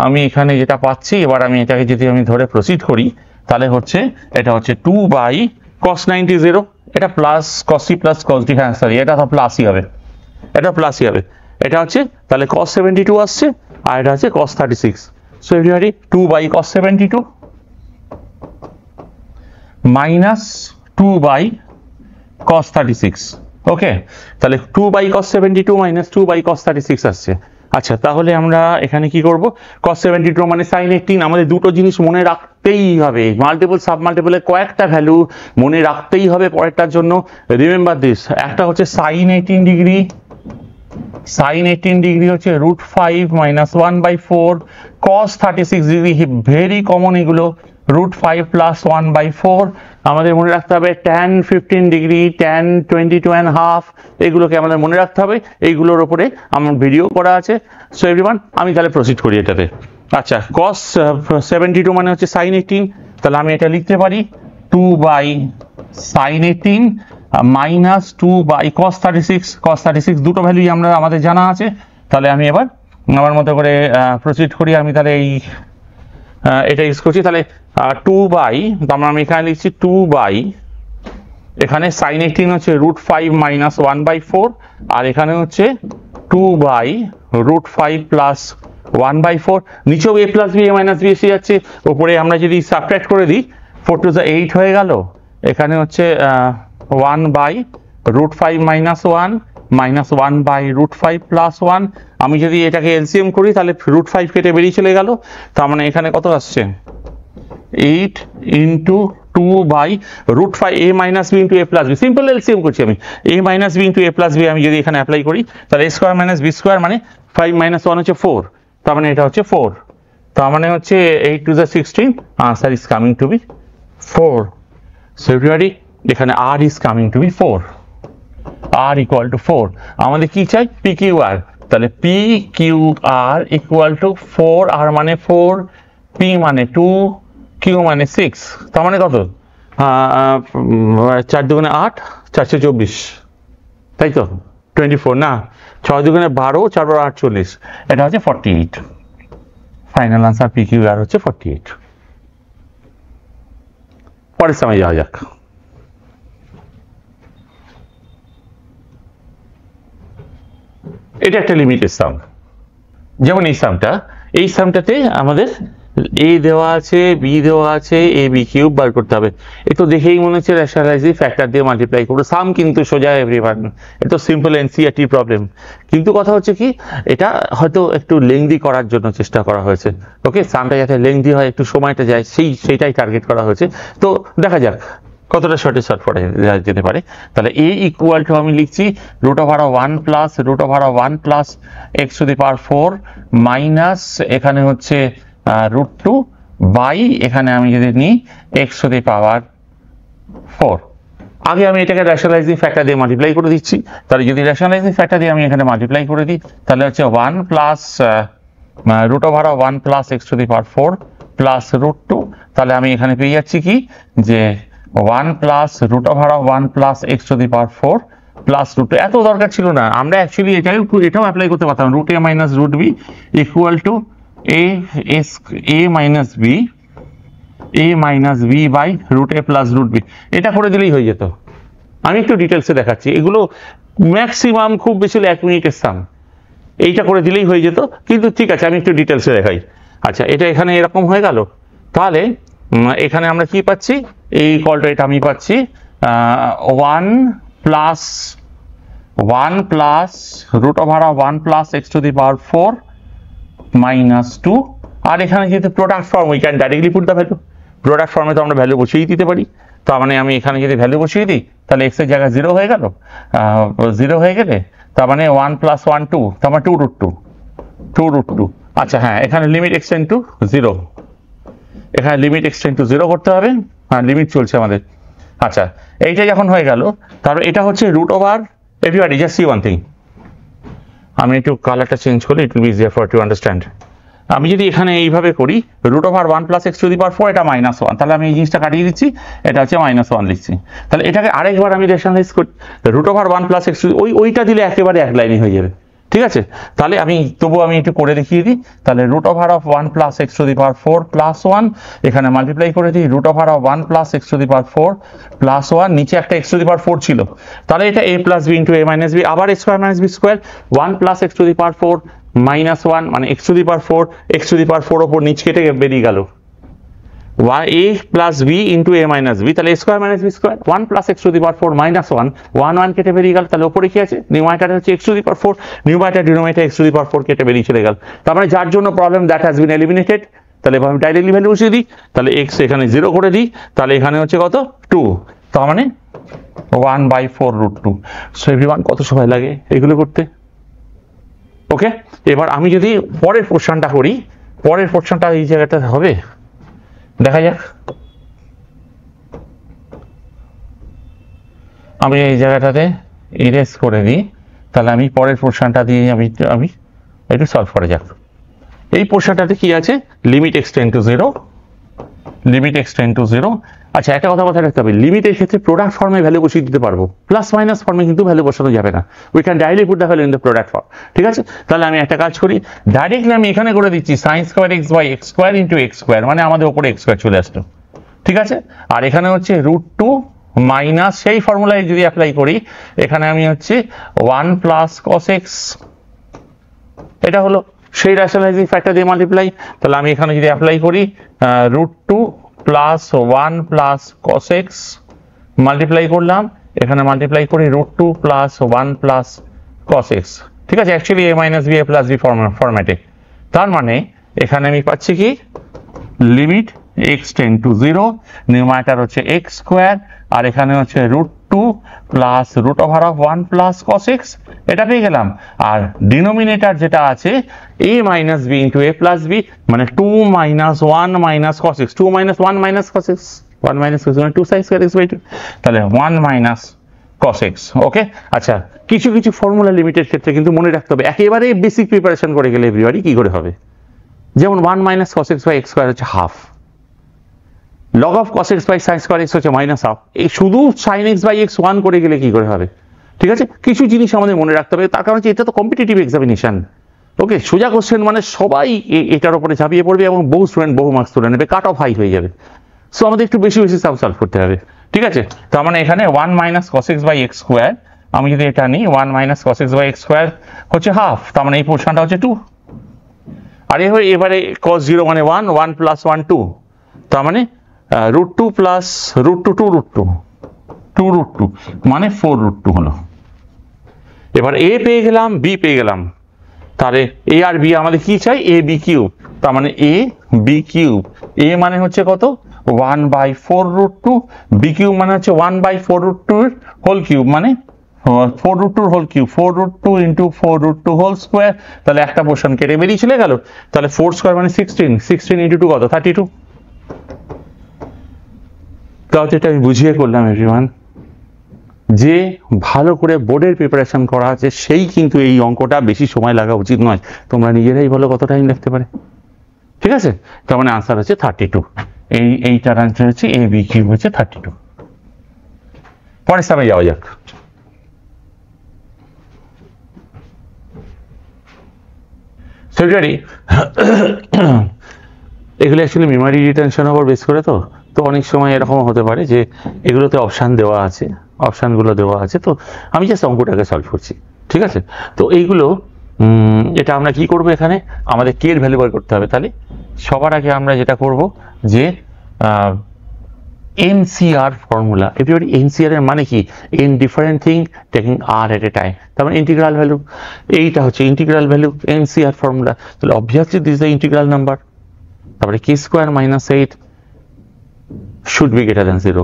আমি এখানে যেটা পাচ্ছি, এবার আমি এটাকে যদি আমি ধরে প্রসিড করি, তাহলে হচ্ছে এটা হচ্ছে 2 বাই cos 90 0, এটা plus cos c plus cos d, হ্যাঁ সরি এটা তো প্লাসই হবে, এটা প্লাসই হবে, এটা হচ্ছে তাহলে cos 72 আসছে, আর এটা হচ্ছে cos 36। So everybody 2 by cos 72 minus 2 by cos 36। ওকে, তাহলে 2 by cos 72 minus 2 by cos 36 আসছে। আচ্ছা, তাহলে আমরা এখানে কি করব, cos 72 মানে sin 18, আমাদের দুটো জিনিস মনে রাখতেই হবে, মাল্টিপল সাব মাল্টিপলের কয়েকটা ভ্যালু মনে রাখতেই হবে পরেরটার জন্য। রিমেম্বার দিস, একটা হচ্ছে sin 18 ডিগ্রি, sin 18 ডিগ্রি হচ্ছে √5 minus 1/4, cos 36 degree very common এগুলো, √5 প্লাস 1/4। আমাদের মনে রাখতে হবে tan 15 ডিগ্রি, tan 22.5, এগুলোকে আমাদের মনে রাখতে হবে, এইগুলোর ওপরে আমার ভিডিও করা আছে। সো এভরিওয়ান, আমি তাহলে প্রসিড করি এটাতে। আচ্ছা, cos 72 মানে হচ্ছে sin 18, তাহলে আমি এটা লিখতে পারি 2 by sin 18 minus 2 by cos 36, cos 36 দুটো ভ্যালুই আমাদের জানা আছে। তাহলে আমি এবার আমার মতো করে প্রসিড করি, আমি তাহলে এটা ইউজ করছি, তাহলে 2 বাই, তারপর আমি এখানে লিখছি 2 বাই, এখানে sin 18 হচ্ছে √5 মাইনাস 1/4, আর এখানে হচ্ছে 2 বাই √5 প্লাস 1/4, নিচেও a plus b a minus b এসে যাচ্ছে, উপরে আমরা যদি সাবট্রাক্ট করে দিই 4 to the 8 হয়ে গেল, এখানে হচ্ছে 1 by √5 minus 1 minus 1 by √5 plus 1। আমি যদি এটাকে এলসিএম করি তাহলে √5 কেটে বেরিয়ে চলে গেল, তার মানে এখানে কত আসছে 8 into 2 by √5 a minus b into a plus b, simple LCM করছি আমি, a minus b into a plus b আমি যদি এখানে অ্যাপ্লাই করি, তাহলে a square minus b square মানে 5 মাইনাস 1 হচ্ছে 4, তার মানে এটা হচ্ছে 4, তার মানে হচ্ছে 8 to the 16, answer is coming to be 4। So everybody, এখানে r is coming to be 4, r equal to 4, আমাদের কি চাই PQR, তাহলে PQR equal to 4, r মানে 4, p মানে 2, q মানে 6, তার মানে কত 4 দুগুণে 8, 424, তাই তো 24 না, 6 দুগুণে 12, 4 বার 48, এটা হচ্ছে 48, ফাইনাল আনসার PQR হচ্ছে 48। পরের সময় যাওয়া যাক। এটা একটা লিমিটেড সাম, যেমন এই সামটাতে আমাদের a দেওয়া আছে, b দেওয়া আছে, ab কিউব বার করতে হবে। একটু দেখেই মনে হচ্ছে রেশনালাইজিং ফ্যাক্টর দিয়ে মাল্টিপ্লাই করবো, সাম কিন্তু সোজা এভরিওয়ান, এটা সিম্পল এনসিইআরটি প্রবলেম। কিন্তু কথা হচ্ছে কি, এটা হয়তো একটু লেংদি করার জন্য চেষ্টা করা হয়েছে। ওকে, সামটা যাতে লেংদি হয়, একটু সময়টা যায়, সেইটাই টার্গেট করা হয়েছে। তো দেখা যাক কতটা শর্টে শর্ট পড়ে যেতে পারে। তাহলে a ইকুয়াল টু আমি লিখছি √1 plus √1 plus x two the power 4 minus এখানে হচ্ছে √2 বাই এখানে আমি যদি নিই x টু দি পাওয়ার 4। আগে আমি এটাকে রেশনালাইজিং ফ্যাক্টর দিয়ে মাল্টিপ্লাই করে দিচ্ছি। তাহলে যদি রেশনালাইজিং ফ্যাক্টর দিয়ে আমি এখানে মাল্টিপ্লাই করে দিই, তাহলে হচ্ছে 1 plus root over of 1 plus x to the power 4 plus root 2। তাহলে আমি এখানে পেয়ে যাচ্ছি কি, যে 1 plus root over of 1 plus x to the power 4 plus root 2। এত দরকার ছিল না, আমরা অ্যাকচুয়ালি এটাও অ্যাপ্লাই করতে পারতাম, root a minus root b equal to a minus b by root a plus root b. এটা করে দিলেই হয়ে যেত। আমি একটু ডিটেলসে দেখাচ্ছি, এগুলো ম্যাক্সিমাম খুব বেশি হলে 1 মিনিটের সাম, এইটা করে দিলেই হয়ে যেত। কিন্তু ঠিক আছে, আমি একটু ডিটেলসে দেখাই। আচ্ছা, এটা এখানে এরকম হয়ে গেল। তাহলে এখানে আমরা কি পাচ্ছি, এই কলটা এটা আমি পাচ্ছি 1 plus root over of 1 plus x to the power 4 minus 2। আর এখানে যেহেতু product form, we can directly put the value. Product ফর্মে তো আমরা ভ্যালু বসিয়ে দিতে পারি। তার মানে আমি এখানে যদি ভ্যালু বসিয়ে দিই, তাহলে এক্স এর জায়গায় 0 হয়ে গেল। 0 হয়ে গেলে তার মানে 1 প্লাস 1 2, তার মানে 2 রুট 2। আচ্ছা হ্যাঁ, এখানে লিমিট এক্সটেন্ড টু 0, এখানে লিমিট এক্সটেন্ড টু 0 করতে হবে। হ্যাঁ, লিমিট চলছে আমাদের। আচ্ছা, এইটা যখন হয়ে গেল, তারপর এটা হচ্ছে root over, everybody just see one thing, আমি একটু কালারটা চেঞ্জ করি, it will be easier for to understand. আমি যদি এখানে এইভাবে করি root over 1 plus x to the power 4, এটা -1, তাহলে আমি এই জিনিসটা কাটিয়ে দিচ্ছি, এটা হচ্ছে -1 লিখছি। তাহলে এটাকে আরেকবার আমি রেশনালাইজ করি, রুট ওভার 1 প্লাস এক্স, ওইটা দিলে একেবারে এক লাইনে হয়ে যাবে। ঠিক আছে, তাহলে তবুও আমি একটু করে দেখিয়ে দিই। তাহলে root over of 1 plus x to the power 4 plus 1, এখানে মাল্টিপ্লাই করে দিই root over of 1 plus x to the power 4 plus 1, নিচে একটা এক্স টু দি পাওয়ার 4 ছিল, তাহলে এটা a plus b into a minus b, আবার x square minus b square, 1 plus x to the power 4 minus 1, মানে x to the power 4, x to the power 4 ওপর নিচ কেটে বেরিয়ে গেল a plus b into a minus b, তাহলে a square minus b square, 1 plus x to the power 4 minus 1 কেটে বেরিয়ে গেল। তাহলে ওপরে কি আছে, নিউমারেটর হচ্ছে x to the power 4, numerator denominator x to the power 4 কেটে বেরিয়ে চলে গেল। তার মানে যার জন্য problem, that has been eliminated. তাহলে আমি ডাইরেক্টলি ভ্যালু বসিয়ে দিই, তাহলে এক্স এখানে 0 করে দিই, তাহলে এখানে হচ্ছে কত 2, তার মানে 1/4 রুট 2। সো এভরিওয়ান, কত সময় লাগে এগুলো করতে? ওকে, এবার আমি যদি পরের পোর্শনটা করি, পরের পোর্শনটা এই জায়গাটা হবে, দেখা যাক। আমি এই জায়গাটাতে ইরেজ করে দিই, তাহলে আমি পরের পোর্শনটা দিয়ে আমি একটু সলভ করা যাক। এই পোর্শনটাতে কি আছে, limit extend two 0, limit extend two 0। আচ্ছা, একটা কথা মাথায় রাখতে হবে, লিমিটের ক্ষেত্রে প্রোডাক্ট ফর্মে ভ্যালু বসিয়ে দিতে পারবো, প্লাস মাইনাস ফর্মে কিন্তু ভ্যালু বসানো যাবে না। We can directly put the value in the product form. ঠিক আছে, তাহলে আমি একটা কাজ করি, ডাইরেক্টলি আমি এখানে করে দিচ্ছি sine square x by x square into x square, মানে আমাদের ওপরে এক্স স্কোয়ার চলে আসলো। ঠিক আছে, আর এখানে হচ্ছে রুট 2 মাইনাস, সেই ফর্মুলায় যদি অ্যাপ্লাই করি, এখানে আমি হচ্ছে 1 প্লাস কস এক্স, এটা হলো সেই রেশনালাইজিং ফ্যাক্টর দিয়ে মাল্টিপ্লাই। তাহলে আমি এখানে যদি অ্যাপ্লাই করি root 2 plus 1 plus cos x, multiply করলাম, এখানে মাল্টিপ্লাই করি root 2 plus 1 plus cos x. ঠিক আছে, actually a minus b a plus b ফরম্যাটে। তার মানে এখানে আমি পাচ্ছি কি, limit x tend to 0, numerator হচ্ছে এক্স স্কোয়ার, আর এখানে হচ্ছে root 2 plus root over of 1 plus cos x, এটা পেয়ে গেলাম। আর ডিনোমিনেটর যেটা আছে a minus B into a plus b, মানে 2 minus 1 minus cos x, 2 minus 1 minus cos x, 1 minus cos মানে 2 সাইন স্কোয়ার এক্স বাই 2, তাহলে 1 মাইনাস কস এক্স। ওকে, আচ্ছা, কিছু কিছু ফর্মুলা লিমিটের ক্ষেত্রে কিন্তু মনে রাখতে হবে, একেবারে বেসিক প্রিপারেশন করে গেলে এভরিবডি কি করে হবে। যেমন 1 minus cos x by x square হচ্ছে half, log of cos x by sine square x হচ্ছে মাইনাস হাফ। এই শুধু সাইন এক্স বাই এক্স 1 করে গেলে কি করে হবে? ঠিক আছে, কিছু জিনিস আমাদের মনে রাখতে হবে, তার কারণ হচ্ছে এটা তো কম্পিটিটিভ এক্সামিনেশন। ওকে, সোজা কোশ্চেন মানে সবাই এটার উপরে ঝাঁপিয়ে পড়বে এবং বহু স্টুডেন্ট বহু মার্কস তুলে নেবে, কাট অফ হাই হয়ে যাবে। সো আমাদের একটু বেশি বেশি সলভ করতে হবে। ঠিক আছে, তার মানে এখানে 1 minus cos x by x square, আমি যদি এটা নিই 1 minus cos x by x square হচ্ছে হাফ, তার মানে এই পোর্শনটা হচ্ছে 2, আর এবারে cos 0 মানে 1, 1 প্লাস 1 2, তার মানে root 2 plus root 2 2 root 2, 2 root 2 মানে 4 রুট 2 হলো। এবার a পেয়ে গেলাম, b পেয়ে গেলাম, তাহলে a আর b আমাদের কি চাই, a b কিউব, তার মানে a b কিউব, a মানে হচ্ছে কত 1/4 রুট 2, b কিউব মানে হচ্ছে 1/4 রুট 2 এর হোল কিউব, মানে 4 root 2 whole cube, 4 root 2 into 4 root 2 whole square. তাহলে একটা পোর্শন কেটে বেরিয়ে চলে গেল, তাহলে 4 স্কোয়ার মানে 16, 16 ইন্টু 2 কত 32। তাও যেটা আমি বুঝিয়ে করলাম এভরিওয়ান, যে ভালো করে বোর্ডের প্রিপারেশন করা আছে সেই কিন্তু এই অঙ্কটা বেশি সময় লাগা উচিত নয়। তোমরা নিজেরাই বলো কত টাইম লাগতে পারে। ঠিক আছে, তার মানে আনসার হচ্ছে 32। এইটার আনসার হচ্ছে এ বি কিউ হচ্ছে 32। পরের সময় যাওয়া যাক। সেটারই এগুলো অ্যাকচুয়ালি মেমোরি রিটেনশনের উপর বেস করে, তো অনেক সময় এরকম হতে পারে যে এগুলোতে অপশান দেওয়া আছে, অপশানগুলো দেওয়া আছে, তো আমি জাস্ট অঙ্কটাকে সলভ করছি। ঠিক আছে, তো এইগুলো এটা আমরা কি করব, এখানে আমাদের কে এর ভ্যালু বার করতে হবে। তাহলে সবার আগে আমরা যেটা করব যে এনসিআর ফর্মুলা। এভরিবডি, এনসিআর এর মানে কি? N different thing taking r at a time. তার মানে ইন্টিগ্রাল ভ্যালু, এইটা হচ্ছে ইন্টিগ্রাল ভ্যালু, এনসিআর ফর্মুলা। তাহলে obviously this the integral number. তারপরে k square minus 8 should be greater than 0।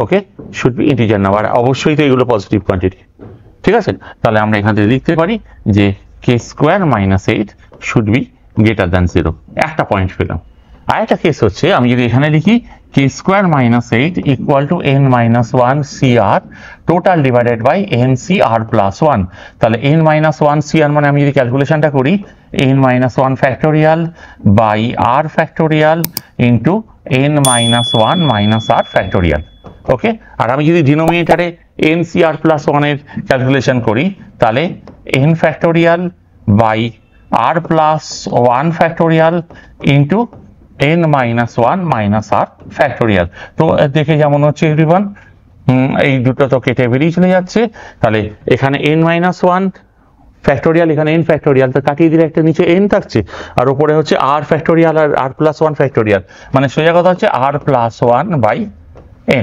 Okay, should be integer number, অবশ্যই তো এগুলো positive quantity. ঠিক আছে, তাহলে আমরা এখান থেকে লিখতে পারি যে k square minus 8 should be greater than 0। একটা পয়েন্ট পেলাম। আর একটা কেস হচ্ছে, আমি যদি এখানে লিখি k square minus 8 equal to n minus 1 CR total divided by n CR plus 1। তাহলে n মাইনাস 1 CR মানে আমি যদি ক্যালকুলেশনটা করি n minus 1 factorial by r factorial into n minus 1 minus r factorial. Okay, আর আমি যদি ডিনোমিনেটারে n CR প্লাস 1 এর ক্যালকুলেশন করি তাহলে n factorial by r plus 1 factorial into n minus 1 minus r factorial. তো দেখে যেমন হচ্ছে এভরিওয়ান, এই দুটো তো কেটে বেরিয়ে চলে যাচ্ছে। তাহলে এখানে n মাইনাস 1 ফ্যাক্টোরিয়াল, এখানে n ফ্যাক্টোরিয়াল, তো কাটিয়ে দিলে একটা নিচে n থাকছে, আর উপরে হচ্ছে r ফ্যাক্টোরিয়াল আর r প্লাস 1 ফ্যাক্টোরিয়াল, মানে সোজা কথা হচ্ছে r প্লাস 1 বাই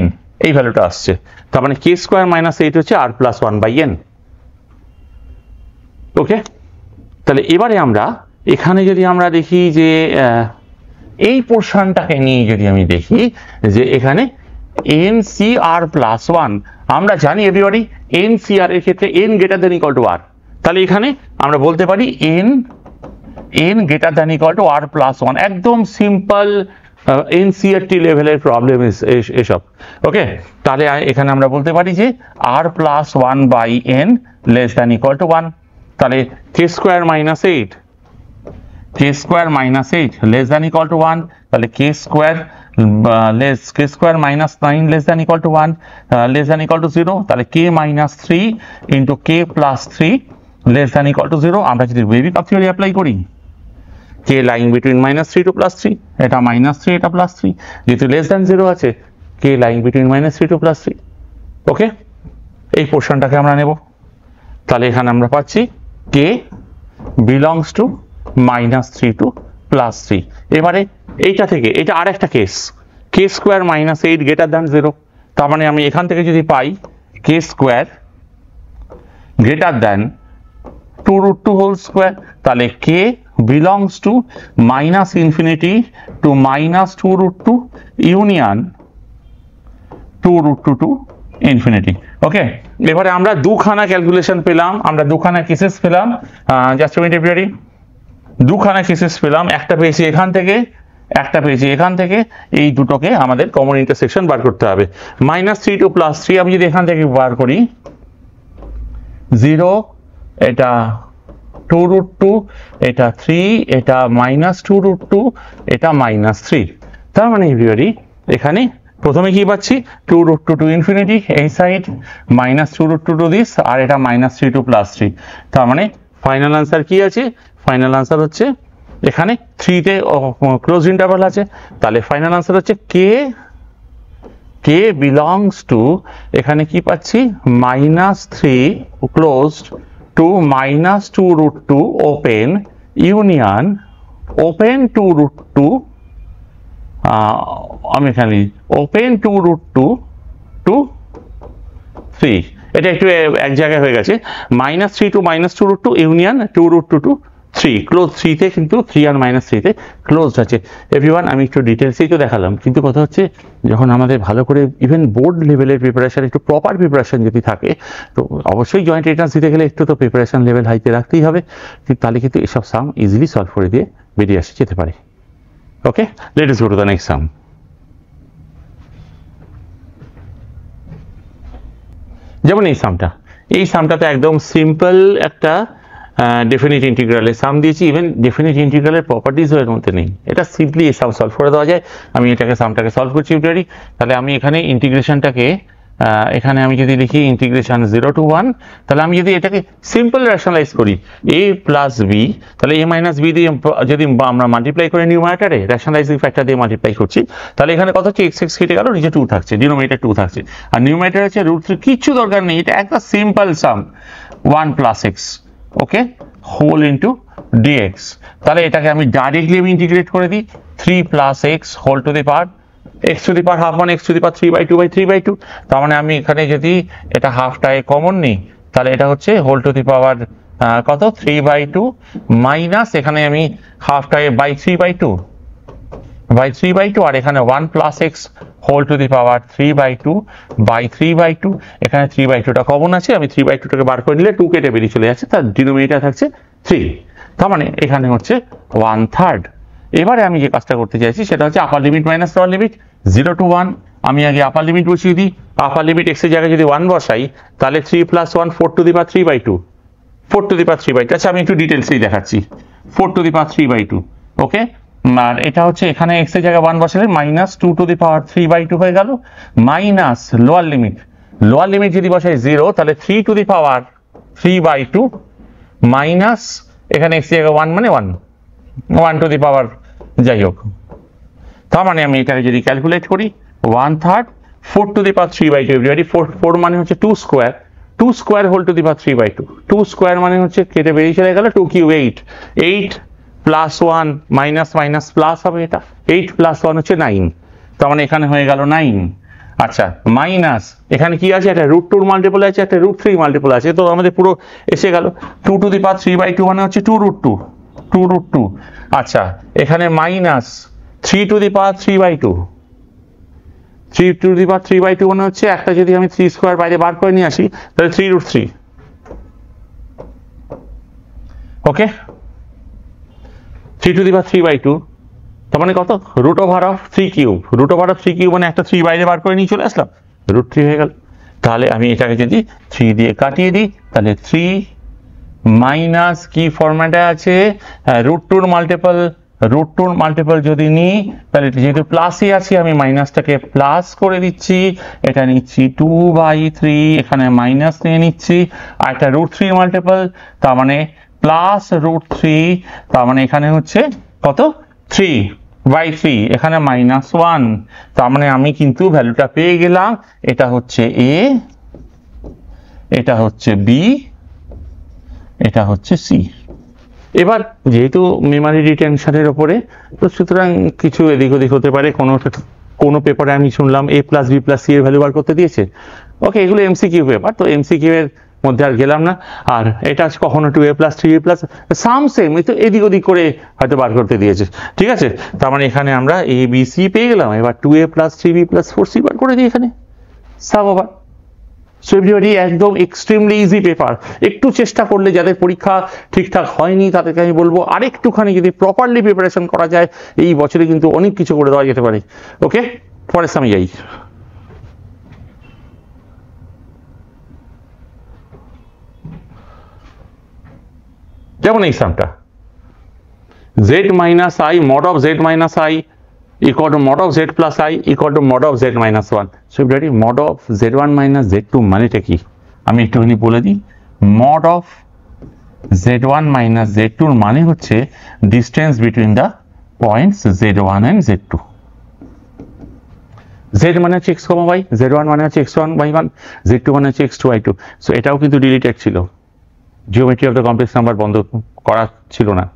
n, এই ভ্যালুটা আসছে। তার মানে কে স্কোয়ার মাইনাস 8 হচ্ছে r প্লাস 1 বাই n। ওকে, তাহলে এবারে আমরা এখানে যদি আমরা দেখি যে এই পোর্শনটাকে নিয়ে যদি আমি দেখি যে এখানে NCR প্লাস 1, আমরা জানি এভরিবডি NCR এর ক্ষেত্রে n greater than equal two r। তাহলে এখানে আমরা বলতে পারি n greater than equal two r plus 1। একদম সিম্পল NCERT লেভেলের প্রবলেম এসব। ওকে, তাহলে এখানে আমরা বলতে পারি যে r plus 1 by n less than equal to 1। তাহলে k square minus 8 less than equal to 1। তাহলে k square minus 9 less than equal to 1 less than equal to 0। তাহলে k minus 3 into k plus 3 less than equal to 0। আমরা যদি waving of theory apply করি, k lying between minus 3 to plus 3, এটা minus 3 এটা plus 3, যেহেতু less than 0 আছে k lying between minus 3 to plus 3। Okay, এই পোর্শনটাকে আমরা নেব। তাহলে এখানে আমরা পাচ্ছি k belongs to minus 3 to plus 3। এবারে এইটা থেকে এটা আর একটা case, k square minus 8 greater than 0। তার মানে আমি এখান থেকে যদি পাই k square greater than 2√2 whole square, তাহলে k belongs to minus infinity to minus 2√2 union 2√2 to infinity. ওকে, এবারে আমরা দুখানা ক্যালকুলেশন পেলাম, আমরা দুখানা কেসেস পেলাম। জাস্ট মিনিট এভরিবডি, দুখানা কেসেস পেলাম, একটা পেয়েছি এখান থেকে, একটা পেয়েছি এখান থেকে। এই দুটোকে আমাদের কমন ইন্টারসেকশন বার করতে হবে। মাইনাস 3 টু প্লাস 3 আমি যদি এখান থেকে বার করি 0, এটা 2√2, এটা 3, এটা মাইনাস 2√2, এটা মাইনাস 3। তার মানে এভরিবডি এখানে প্রথমে কি পাচ্ছি 2√2 টু ইনফিনিটি এই সাইড, মাইনাস 2√2 টু দিস, আর এটা মাইনাস 3 টু প্লাস 3। তার মানে ফাইনাল আনসার কি আছে? ফাইনাল আনসার হচ্ছে এখানে 3 তে ক্লোজ ইন্টারভাল আছে, তাহলে ফাইনাল আনসার হচ্ছে কে বিলংস টু, এখানে কি পাচ্ছি minus 3 closed to minus 2√2 open union open 2√2, আমি এখানে ওপেন 2√2 টু 3। এটা একটু এক জায়গায় হয়ে গেছে, minus 3 to minus 2√2 union 2√2 to 3, close 3 তে, কিন্তু 3 আর মাইনাস 3 তে ক্লোজ আছে। এভরিওয়ান, আমি একটু ডিটেলসেই তো দেখালাম, কিন্তু কথা হচ্ছে যখন আমাদের ভালো করে ইভেন বোর্ড লেভেলের প্রিপারেশন, একটু প্রপার প্রিপারেশন যদি থাকে, তো অবশ্যই জয়েন্ট এন্ট্রান্স দিতে গেলে একটু তো প্রিপারেশন লেভেল হাইতে রাখতেই হবে, তাহলে কিন্তু এসব সাম ইজিলি সলভ করে দিয়ে বেরিয়ে আসে যেতে পারে। Okay, let us go to the next sum. যেমন এই সামটাতে একদম সিম্পল একটা ডেফিনিট ইন্টিগ্রালের সাম দিয়েছি, ইভেন ডেফিনিট ইন্টিগ্রালের প্রপার্টিজও এর মধ্যে নেই, এটা সিম্পলি এই সাম সলভ করে দেওয়া যায়। আমি এটাকে সামটাকে সলভ করছি ইউটারি, তাহলে আমি এখানে ইন্টিগ্রেশনটাকে এখানে আমি যদি লিখি ইন্টিগ্রেশন 0 to 1, তাহলে আমি যদি এটাকে সিম্পল রেশনালাইজ করি a প্লাস বি, তাহলে a মাইনাস বি দিয়ে যদি আমরা মাল্টিপ্লাই করে নিউমারেটারে রেশনালাইজিং ফ্যাক্টর দিয়ে মাল্টিপ্লাই করছি, তাহলে এখানে কত হচ্ছে x কেটে গেল, নিচে 2 থাকছে, ডিনোমিনেটর 2 থাকছে, আর নিউমারেটর হচ্ছে √3, কিচ্ছু দরকার নেই, এটা একটা simple sum 1 plus x, okay, whole into dx। তাহলে এটাকে আমি ডাইরেক্টলি ইন্টিগ্রেট করে দিই 3 plus x whole to the power x to the power half মানে x to the power 3/2/3/2, তার মানে আমি এখানে যদি এটা হাফটায় কমন নিই, তাহলে এটা হচ্ছে হোল টু দি পাওয়ার কত 3/2 মাইনাস এখানে আমি হাফটায় বাই 3/2 আর এখানে 1 plus x whole to the power 3/2/3/2, এখানে 3/2টা কমন আছে, আমি 3/2টাকে বার করে নিলে 2 কেটে বেরিয়ে চলে যাচ্ছে, তার ডিনোমিনেটর থাকছে 3, তার মানে এখানে হচ্ছে 1/3। এবারে আমি যে কাজটা করতে চাইছি সেটা হচ্ছে আপার limit minus lower limit 0 to 1। আমি আগে আপার লিমিট বসিয়ে দিই, আপার লিমিট x এর জায়গায় যদি 1 বসাই, তাহলে 3 + 1 4 to the power 3/2, 4 to the power 3/2। আচ্ছা আমি একটু ডিটেলসেই দেখাচ্ছি, 4 to the power 3/2, ওকে। আর এটা হচ্ছে এখানে x এর জায়গায় 1 বসালে মাইনাস 2 to the power 3/2 হয়ে গেল, মাইনাস লোয়ার লিমিট যদি বসাই 0, তাহলে 3 to the power 3/2 মাইনাস এখানে x এর জায়গায় 1 মানে 1 to the power যাই হোক, তার মানে আমি এটাকে যদি ক্যালকুলেট করি 1/3 4 to the power 3/2, এভরিবডি 4 মানে হচ্ছে 2 square whole to the power 3/2, 2 square মানে হচ্ছে কেটে বেরিয়ে চলে গেল 2 কিউব 8 প্লাস 1 মাইনাস প্লাস হবে, এটা 8 প্লাস 1 হচ্ছে 9, তার মানে এখানে হয়ে গেল 9। আচ্ছা মাইনাস এখানে কি আছে, একটা √2 মাল্টিপল আছে, একটা √3 মাল্টিপল আছে, তো আমাদের পুরো এসে গেল 2 to the power 3/2 মানে হচ্ছে 2√2। আচ্ছা এখানে minus 3 to the power 3/2, 3 to the power 3/2 মানে হচ্ছে একটা যদি আমি 3 স্কোয়ার বাইরে বার করে নিয়ে আসি, তাহলে 3√3, ওকে, 3 to the power 3/2, তার মানে কত √3³ মানে একটা 3 বাইরে বার করে নিয়ে চলে আসলাম, √3 হয়ে গেল। তাহলে আমি এটাকে যদি 3 দিয়ে কাটিয়ে দিই, তাহলে 3 মাইনাস কি ফরম্যাটে আছে √2 মাল্টিপল যদি নিই, তাহলে যেহেতু প্লাসই আছে আমি মাইনাসটাকে প্লাস করে দিচ্ছি, এটা নিচ্ছি 2/3, এখানে মাইনাস নিয়ে নিচ্ছি, আর একটা √3 মাল্টিপল, তার মানে প্লাস √3, তার মানে এখানে হচ্ছে কত 3/3, এখানে -1, তার মানে আমি কিন্তু ভ্যালুটা পেয়ে গেলাম, এটা হচ্ছে a, এটা হচ্ছে b, এটা হচ্ছে c। এবার যেহেতু মেমোরি রিটেনশনের উপরে, তো সুতরাং কিছু এদিক ওদিক হতে পারে, কোনো পেপারে আমি শুনলাম a + b + c এর ভ্যালু বার করতে দিয়েছে, ওকে, এগুলো এমসিকিউ পেপার, তো এমসিকিউ এর মধ্যে আর গেলাম না। আর এটা কখনো 2a + 3b + সাম সেম, তো এদিক ওদিক করে হয়তো বার করতে দিয়েছে, ঠিক আছে। তার মানে এখানে আমরা a b c পেয়ে গেলাম, এবার 2a + 3b + 4c বার করে দিই এখানে সাম ওভার। সো এভরিবডি একদম এক্সট্রিমলি ইজি পেপার, একটু চেষ্টা করলে যাদের পরীক্ষা ঠিকঠাক হয়নি তাদেরকে আমি বলবো আরেকটুখানি যদি প্রপারলি প্রিপারেশন করা যায়, এই বছরে কিন্তু অনেক কিছু করে দেওয়া যেতে পারে, ওকে। পরের সামনে যাই, যেমন এই সামটা z - i mod of z - i equal to mod of z plus i equal to mod of z minus 1. So এবারে mod of z1 minus z2 মানেটা কি আমি একটুখানি বলে দিই। mod of z1 minus z2 মানে হচ্ছে distance between the points z1 and z2. z মানে হচ্ছে x, y, z1 মানে হচ্ছে x1 y1, z2 মানে হচ্ছে x2 y2। সো এটাও কিন্তু ডিলিটেড ছিল, geometry of the complex number বন্ধ করা ছিল না,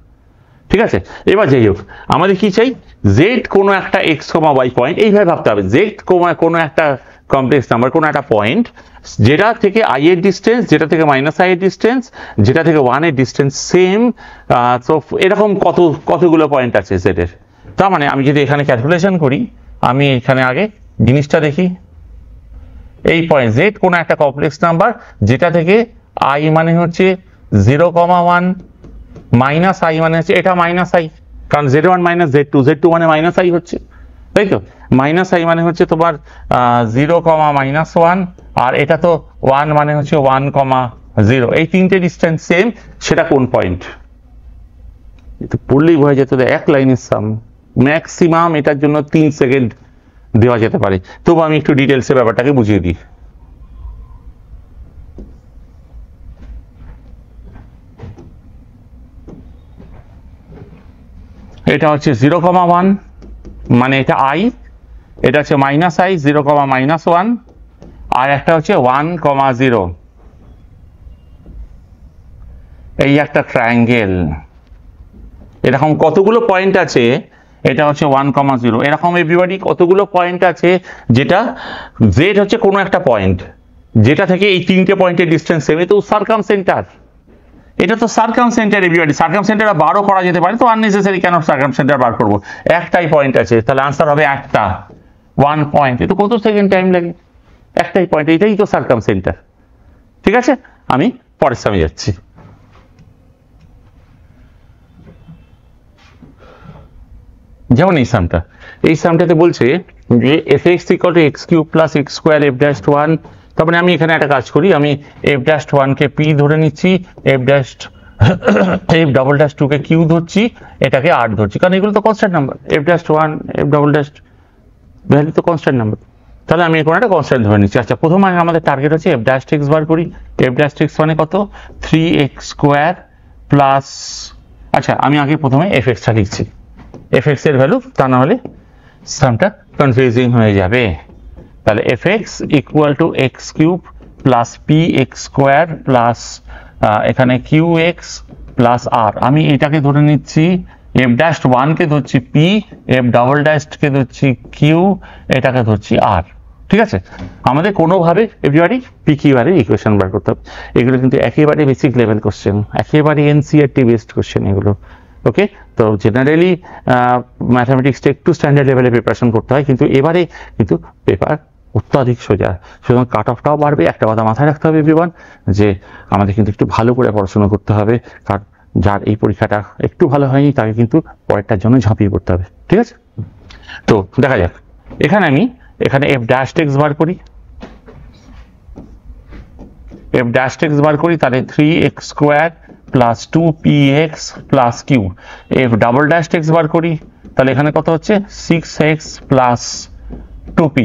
ঠিক আছে। এবার যাই হোক, আমাদের কি চাই, z কোনো একটা x, y পয়েন্ট, এইভাবে ভাবতে হবে, z কোনো একটা কমপ্লেক্স নাম্বার, কোনো একটা পয়েন্ট যেটা থেকে i এর ডিস্টেন্স, যেটা থেকে -i এর ডিস্টেন্স, যেটা থেকে 1 এর ডিস্টেন্স সেম, তো এরকম কতগুলো পয়েন্ট আছে z এর। তার মানে আমি যদি এখানে ক্যালকুলেশন করি, আমি এখানে আগে জিনিসটা দেখি, এই পয়েন্ট z কোনো একটা কমপ্লেক্স নাম্বার যেটা থেকে i মানে হচ্ছে 0,1, -i মানে হচ্ছে এটা -i, কারণ z1 - z2 মানে -i হচ্ছে, তাই তো, -i মানে হচ্ছে তোমার 0, -1 আর এটা তো 1 মানে হচ্ছে 1,0, এই তিনটে ডিস্টেন্স সেম, সেটা কোন পয়েন্ট? এটা পড়লেই বোঝা যেত এক লাইনের সাম, ম্যাক্সিমাম এটার জন্য 3 সেকেন্ড দেওয়া যেতে পারে। তবু আমি একটু ডিটেলসে ব্যাপারটাকে বুঝিয়ে দিই। এটা হচ্ছে 0,1 মানে এটা i, এটা হচ্ছে -i 0,-1, আর একটা হচ্ছে 1,0, এই একটা ট্রায়াঙ্গেল। এরকম কতগুলো পয়েন্ট আছে? এটা হচ্ছে 1,0, এরকম এভরিবডি কতগুলো পয়েন্ট আছে, যেটা z হচ্ছে কোনো একটা পয়েন্ট, যেটা থেকে এই তিনটে পয়েন্টের ডিস্টেন্স সেম। তো সার্কাম সেন্টার, এটা তো circum centre everybody. Circum centre বারও করা যেতে পারে, তো আননেসেসারি কেন সার্কাম সেন্টার বার করবো? একটাই পয়েন্ট আছে, তাহলে আনসার হবে একটা, 1 পয়েন্ট। এটা কত সেকেন্ড টাইম লাগে? একটাই পয়েন্ট, এটাই তো সার্কাম সেন্টার। ঠিক আছে, আমি পরের সামনে যাচ্ছি। যেমন এই সামটাতে বলছে যে fx = x³ + x² f'1। তারপরে আমি এখানে একটা কাজ করি, আমি f'1 কে p ধরে নিচ্ছি, f'2 কে q ধরছি, এটাকে r ধরছি, কারণ এগুলো তো constant number. f'1 f' value তো কনস্ট্যান্ট নাম্বার, তাহলে আমি এখন একটা কনস্ট্যান্ট ধরে নিচ্ছি। আচ্ছা, প্রথমে আমাদের টার্গেট হচ্ছে f'(x) বার করি। f'(x) মানে কত? 3x² প্লাস, আচ্ছা আমি আগে প্রথমে fx টা লিখছি, fx এর ভ্যালু, তা না হলে সামটা কনফিউজিং হয়ে যাবে। তাহলে fx = x³ plus px² plus এখানে qx প্লাস r। আমি এটাকে ধরে নিচ্ছি, f'1 কে ধরছি p, f' কে ধরছি q, এটাকে ধরছি r। ঠিক আছে, আমাদের কোনোভাবে এভরিবডি pq/r এর ইকুয়েশন বার করতে হবে। এগুলো কিন্তু একেবারে বেসিক লেভেল কোশ্চেন, একেবারে এনসিইআরটি বেসড কোশ্চেন এগুলো। ওকে, তো জেনারেলি ম্যাথামেটিক্সটা একটু স্ট্যান্ডার্ড লেভেলে প্রিপারেশন করতে হয়, কিন্তু এবারে কিন্তু পেপার অত্যাধিক সোজা, সুতরাং কাট অফটাও বাড়বে। একটা কথা মাথায় রাখতে হবে এভরিওয়ান, যে আমাদের কিন্তু একটু ভালো করে পড়াশোনা করতে হবে, কারণ যার এই পরীক্ষাটা একটু ভালো হয়নি তাকে কিন্তু পরেরটার জন্য ঝাঁপিয়ে পড়তে হবে। ঠিক আছে, তো দেখা যাক। এখানে আমি f'(x) বার করি, f'(x) বার করি, তাহলে 3x² plus 2px plus q। f'(x) বার করি, তাহলে এখানে কত হচ্ছে? 6x plus 2p।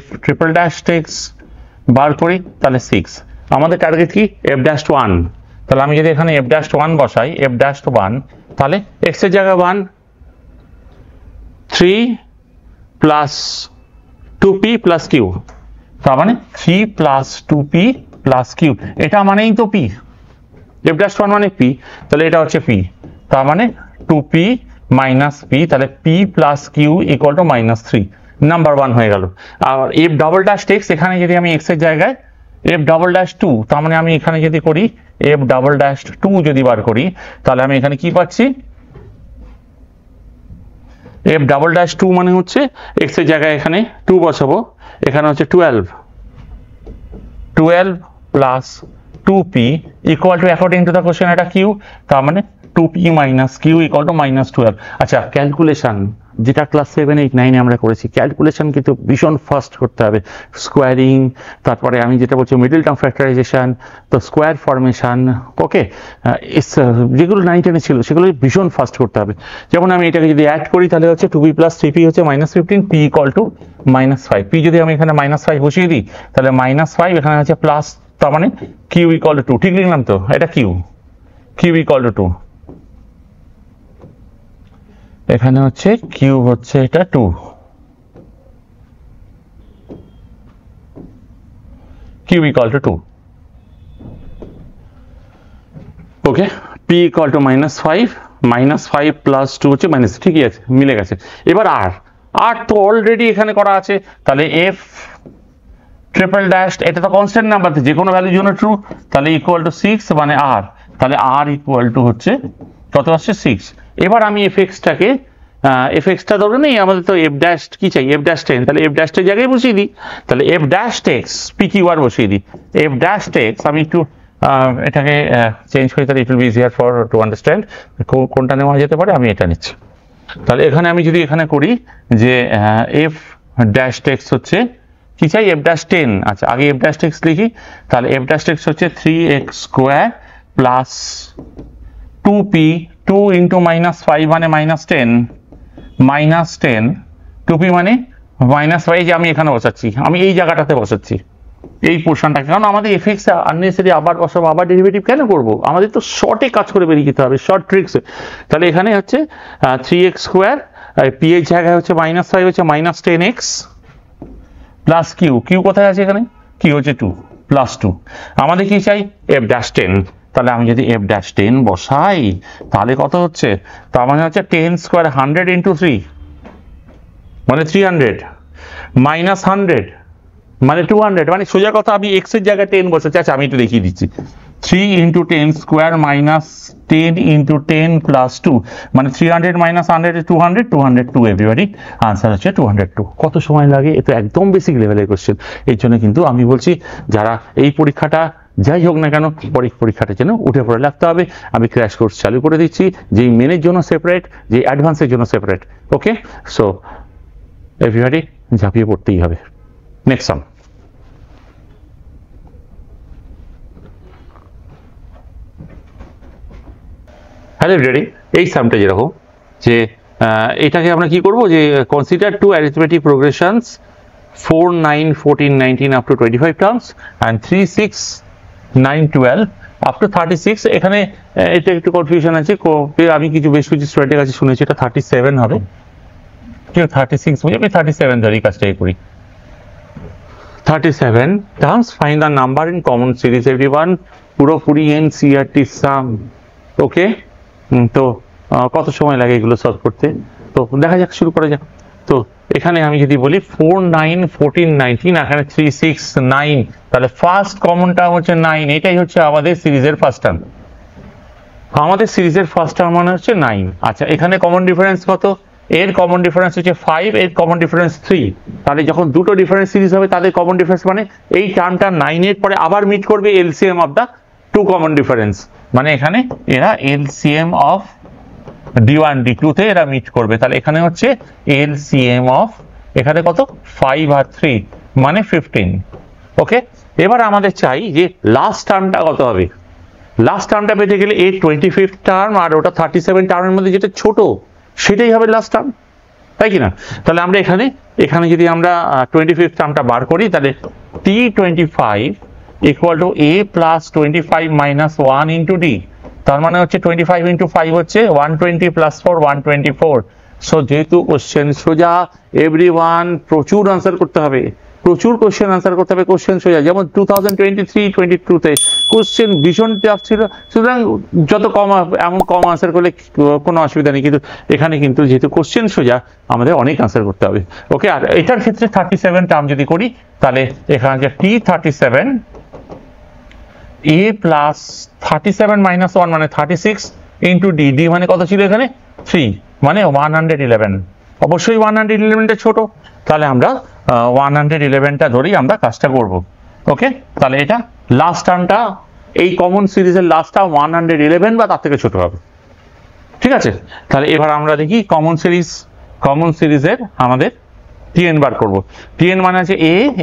f'(x) বার করি, তাহলে 6। আমাদের টার্গেট কি? f'1। তাহলে আমি যদি এখানে f'1 বসাই, f'1, তাহলে x এর জায়গায় 1, 3 প্লাস 2p প্লাস q, তার মানে 3 প্লাস 2p প্লাস q, এটা মানেই তো p। f'1 মানে p, তাহলে এটা হচ্ছে p, তার মানে 2p মাইনাস p, তাহলে p প্লাস q = -3, নাম্বার 1 হয়ে গেল। আর f'(x) এখানে যদি আমি x এর জায়গায় f'2, তার মানে আমি এখানে যদি করি f'2 যদি বার করি, তাহলে আমি এখানে কি পাচ্ছি? f'2 মানে হচ্ছে x এর জায়গায় এখানে 2 বসাবো, এখানে হচ্ছে 12 plus 2p according to the question এটা q, তার মানে 2p মাইনাস q = -12। আচ্ছা, ক্যালকুলেশন যেটা ক্লাস 7, 8, 9 আমরা করেছি, ক্যালকুলেশন কিন্তু ভীষণ ফাস্ট করতে হবে। স্কোয়ারিং, তারপরে আমি যেটা বলছি মিডল টার্ম ফ্যাক্টরাইজেশন, তো স্কোয়ার ফরমেশন, ওকে, যেগুলো 9, 10 ছিল সেগুলো ভীষণ ফাস্ট করতে হবে। যেমন আমি এটাকে যদি অ্যাড করি, তাহলে হচ্ছে 2p প্লাস 3p হচ্ছে -15, p = -5। p যদি আমি এখানে -5 বসিয়ে দিই, তাহলে -5, এখানে হচ্ছে প্লাস, তার মানে q = 2। ঠিক লিখলাম তো? এটা q = 2, এখানে হচ্ছে q হচ্ছে এটা 2, q = 2। ওকে, p = -5, -5 প্লাস 2 হচ্ছে -, ঠিকই আছে, মিলে গেছে। এবার r তো অলরেডি এখানে করা আছে, তাহলে f', এটা তো কনস্ট্যান্ট নাম্বার, যে কোনো ভ্যালুর জন্য ট্রু, তাহলে = 6 মানে r, তাহলে r = হচ্ছে কত আসছে? 6। এবার আমি fx টা ধরে নেই, আমাদের তো f' কি চাই? f'10, তাহলে f' এর জায়গায় বসিয়ে দিই, তাহলে f'(x) pq/r বসিয়ে দিই। f'(x) আমি একটু এটাকে চেঞ্জ করি, তাহলে ইট will be easier for to understand কোনটা নেওয়া যেতে পারে, আমি এটা নিচ্ছি। তাহলে এখানে আমি যদি এখানে করি যে f'(x) হচ্ছে কি চাই f ড্যাশ 10, আচ্ছা আগে f ড্যাশ x লিখি, তাহলে f ড্যাশ x হচ্ছে 3x square plus 2p, 2 into minus 5 মানে মাইনাস 10, মাইনাস 10, 2p মানে মাইনাস 5, যে আমি এখানে বসাচ্ছি, আমি এই জায়গাটাতে বসাচ্ছি এই পোর্শনটাকে, কারণ আমাদের এফএক্স আননেসেসারি আবার বসাবো, আবার ডেরিভেটিভ কেন করব, আমাদের তো শর্টে কাজ করে বেরিয়ে যেতে হবে, শর্ট ট্রিক্স। তাহলে এখানে হচ্ছে 3x স্কোয়ার, পি এর জায়গায় হচ্ছে মাইনাস 5 হচ্ছে minus 10x plus Q, Q কোথায় আছে এখানে, কিউ হচ্ছে 2 প্লাস 2, আমাদের কি চাই f ড্যাশ 10, তাহলে আমি যদি f ড্যাশ 10 বসাই তাহলে কত হচ্ছে, তার মানে হচ্ছে 10 স্কোয়ার 100 ইন্টু 3 মানে 300 মাইনাস 100 মানে 200, মানে সোজা কথা আমি x এর জায়গায় 10 বসাচ্ছি। আচ্ছা আমি একটু দেখিয়ে দিচ্ছি, 3 into 10 square minus 10 into 10 plus 2 মানে 300 মাইনাস 100 200, 202 এভরিবডি, আনসার হচ্ছে 202। কত সময় লাগে, এ তো একদম বেসিক লেভেলের কোশ্চেন। এই জন্য কিন্তু আমি বলছি যারা এই পরীক্ষাটা যাই হোক না কেন পরীক্ষাটার জন্য উঠে পড়ে লাগতে হবে। আমি ক্র্যাশ কোর্স চালু করে দিচ্ছি, যেই মেনের জন্য সেপারেট, যেই অ্যাডভান্সের জন্য সেপারেট। ওকে, সো এভরিবডি ঝাঁপিয়ে পড়তেই হবে। নেক্সট সাম, হ্যালো এভরিবডি, এই সামটা যেরকম যে এটাকে আমরা কি করব, যে consider two arithmetic progressions 4, 9, 14, 19 up to 25 terms and 3, 6, 9, 12 up to 36। এখানে এটা একটু কনফিউশন আছে, আমি বেশ কিছু স্টুডেন্টের কাছে শুনেছি এটা 37 হবে, ঠিক আছে 36 বলে আমি 37 ধরি, কাজটাই করি। 37 terms, find the number in common series everyone, পুরোপুরি এনসিইআরটি সাম। ওকে, তো কত সময় লাগে এগুলো সলভ করতে, তো দেখা যাক, শুরু করা যাক। তো এখানে আমি যদি বলি 4, 9, 14, 19, এখানে 3, 6, 9, তাহলে ফার্স্ট কমন টার্ম হচ্ছে 9, এটাই হচ্ছে আমাদের সিরিজের ফার্স্ট টার্ম, আমাদের সিরিজের ফার্স্ট টার্ম মানে হচ্ছে 9। আচ্ছা এখানে কমন ডিফারেন্স কত, এর কমন ডিফারেন্স হচ্ছে 5, এর কমন ডিফারেন্স 3, তাহলে যখন দুটো ডিফারেন্স সিরিজ হবে তাদের কমন ডিফারেন্স মানে এই টার্মটা 9 এর পরে আবার মিট করবে LCM of the two common difference, মানে এখানে এরা এলসিএম অফ d1 d2 তে এরা মিট করবে, তাহলে এখানে হচ্ছে এলসিএম অফ এখানে কত 5 আর 3 মানে 15। ওকে, এবার আমাদের চাই যে লাস্ট টার্মটা কত হবে, লাস্ট টার্মটা পেতে গেলে এই 25th টার্ম আর ওটা 37 টার্মের মধ্যে যেটা ছোট সেটাই হবে লাস্ট টার্ম, তাই কি না? তাহলে আমরা এখানে যদি আমরা 25th টার্মটা বার করি, তাহলে t25 equal to a plus 25 minus 1 into d, তার মানে হচ্ছে 25 ইন্টু 5 হচ্ছে 120 প্লাস 4 124। সো যেহেতু কোশ্চেন সোজা, এভরিওয়ান প্রচুর আনসার করতে হবে, প্রচুর কোশ্চেন আনসার করতে হবে, কোশ্চেন সোজা, যেমন 2023-22 তে কোশ্চেন ভীষণ টাফ ছিল, সুতরাং যত কম আনসার করলে কোনো অসুবিধা নেই, কিন্তু এখানে কিন্তু যেহেতু কোশ্চেন সোজা আমাদের অনেক আনসার করতে হবে। ওকে, আর এটার ক্ষেত্রে 37 টার্ম যদি করি, তাহলে এখানে যে t37 a প্লাস 37 মাইনাস 1 মানে 36 ইন্টু d, d মানে কত ছিল এখানে 3 মানে 111, অবশ্যই 111টা ছোট, তাহলে আমরা 111টা ধরেই আমরা কাজটা করব। ওকে, তাহলে এটা লাস্ট টার্মটা এই কমন সিরিজের লাস্ট টার্ম 111 বা তার থেকে ছোট হবে, ঠিক আছে? তাহলে এবার আমরা দেখি কমন সিরিজের আমাদের tn বার করব। tn মানে আছে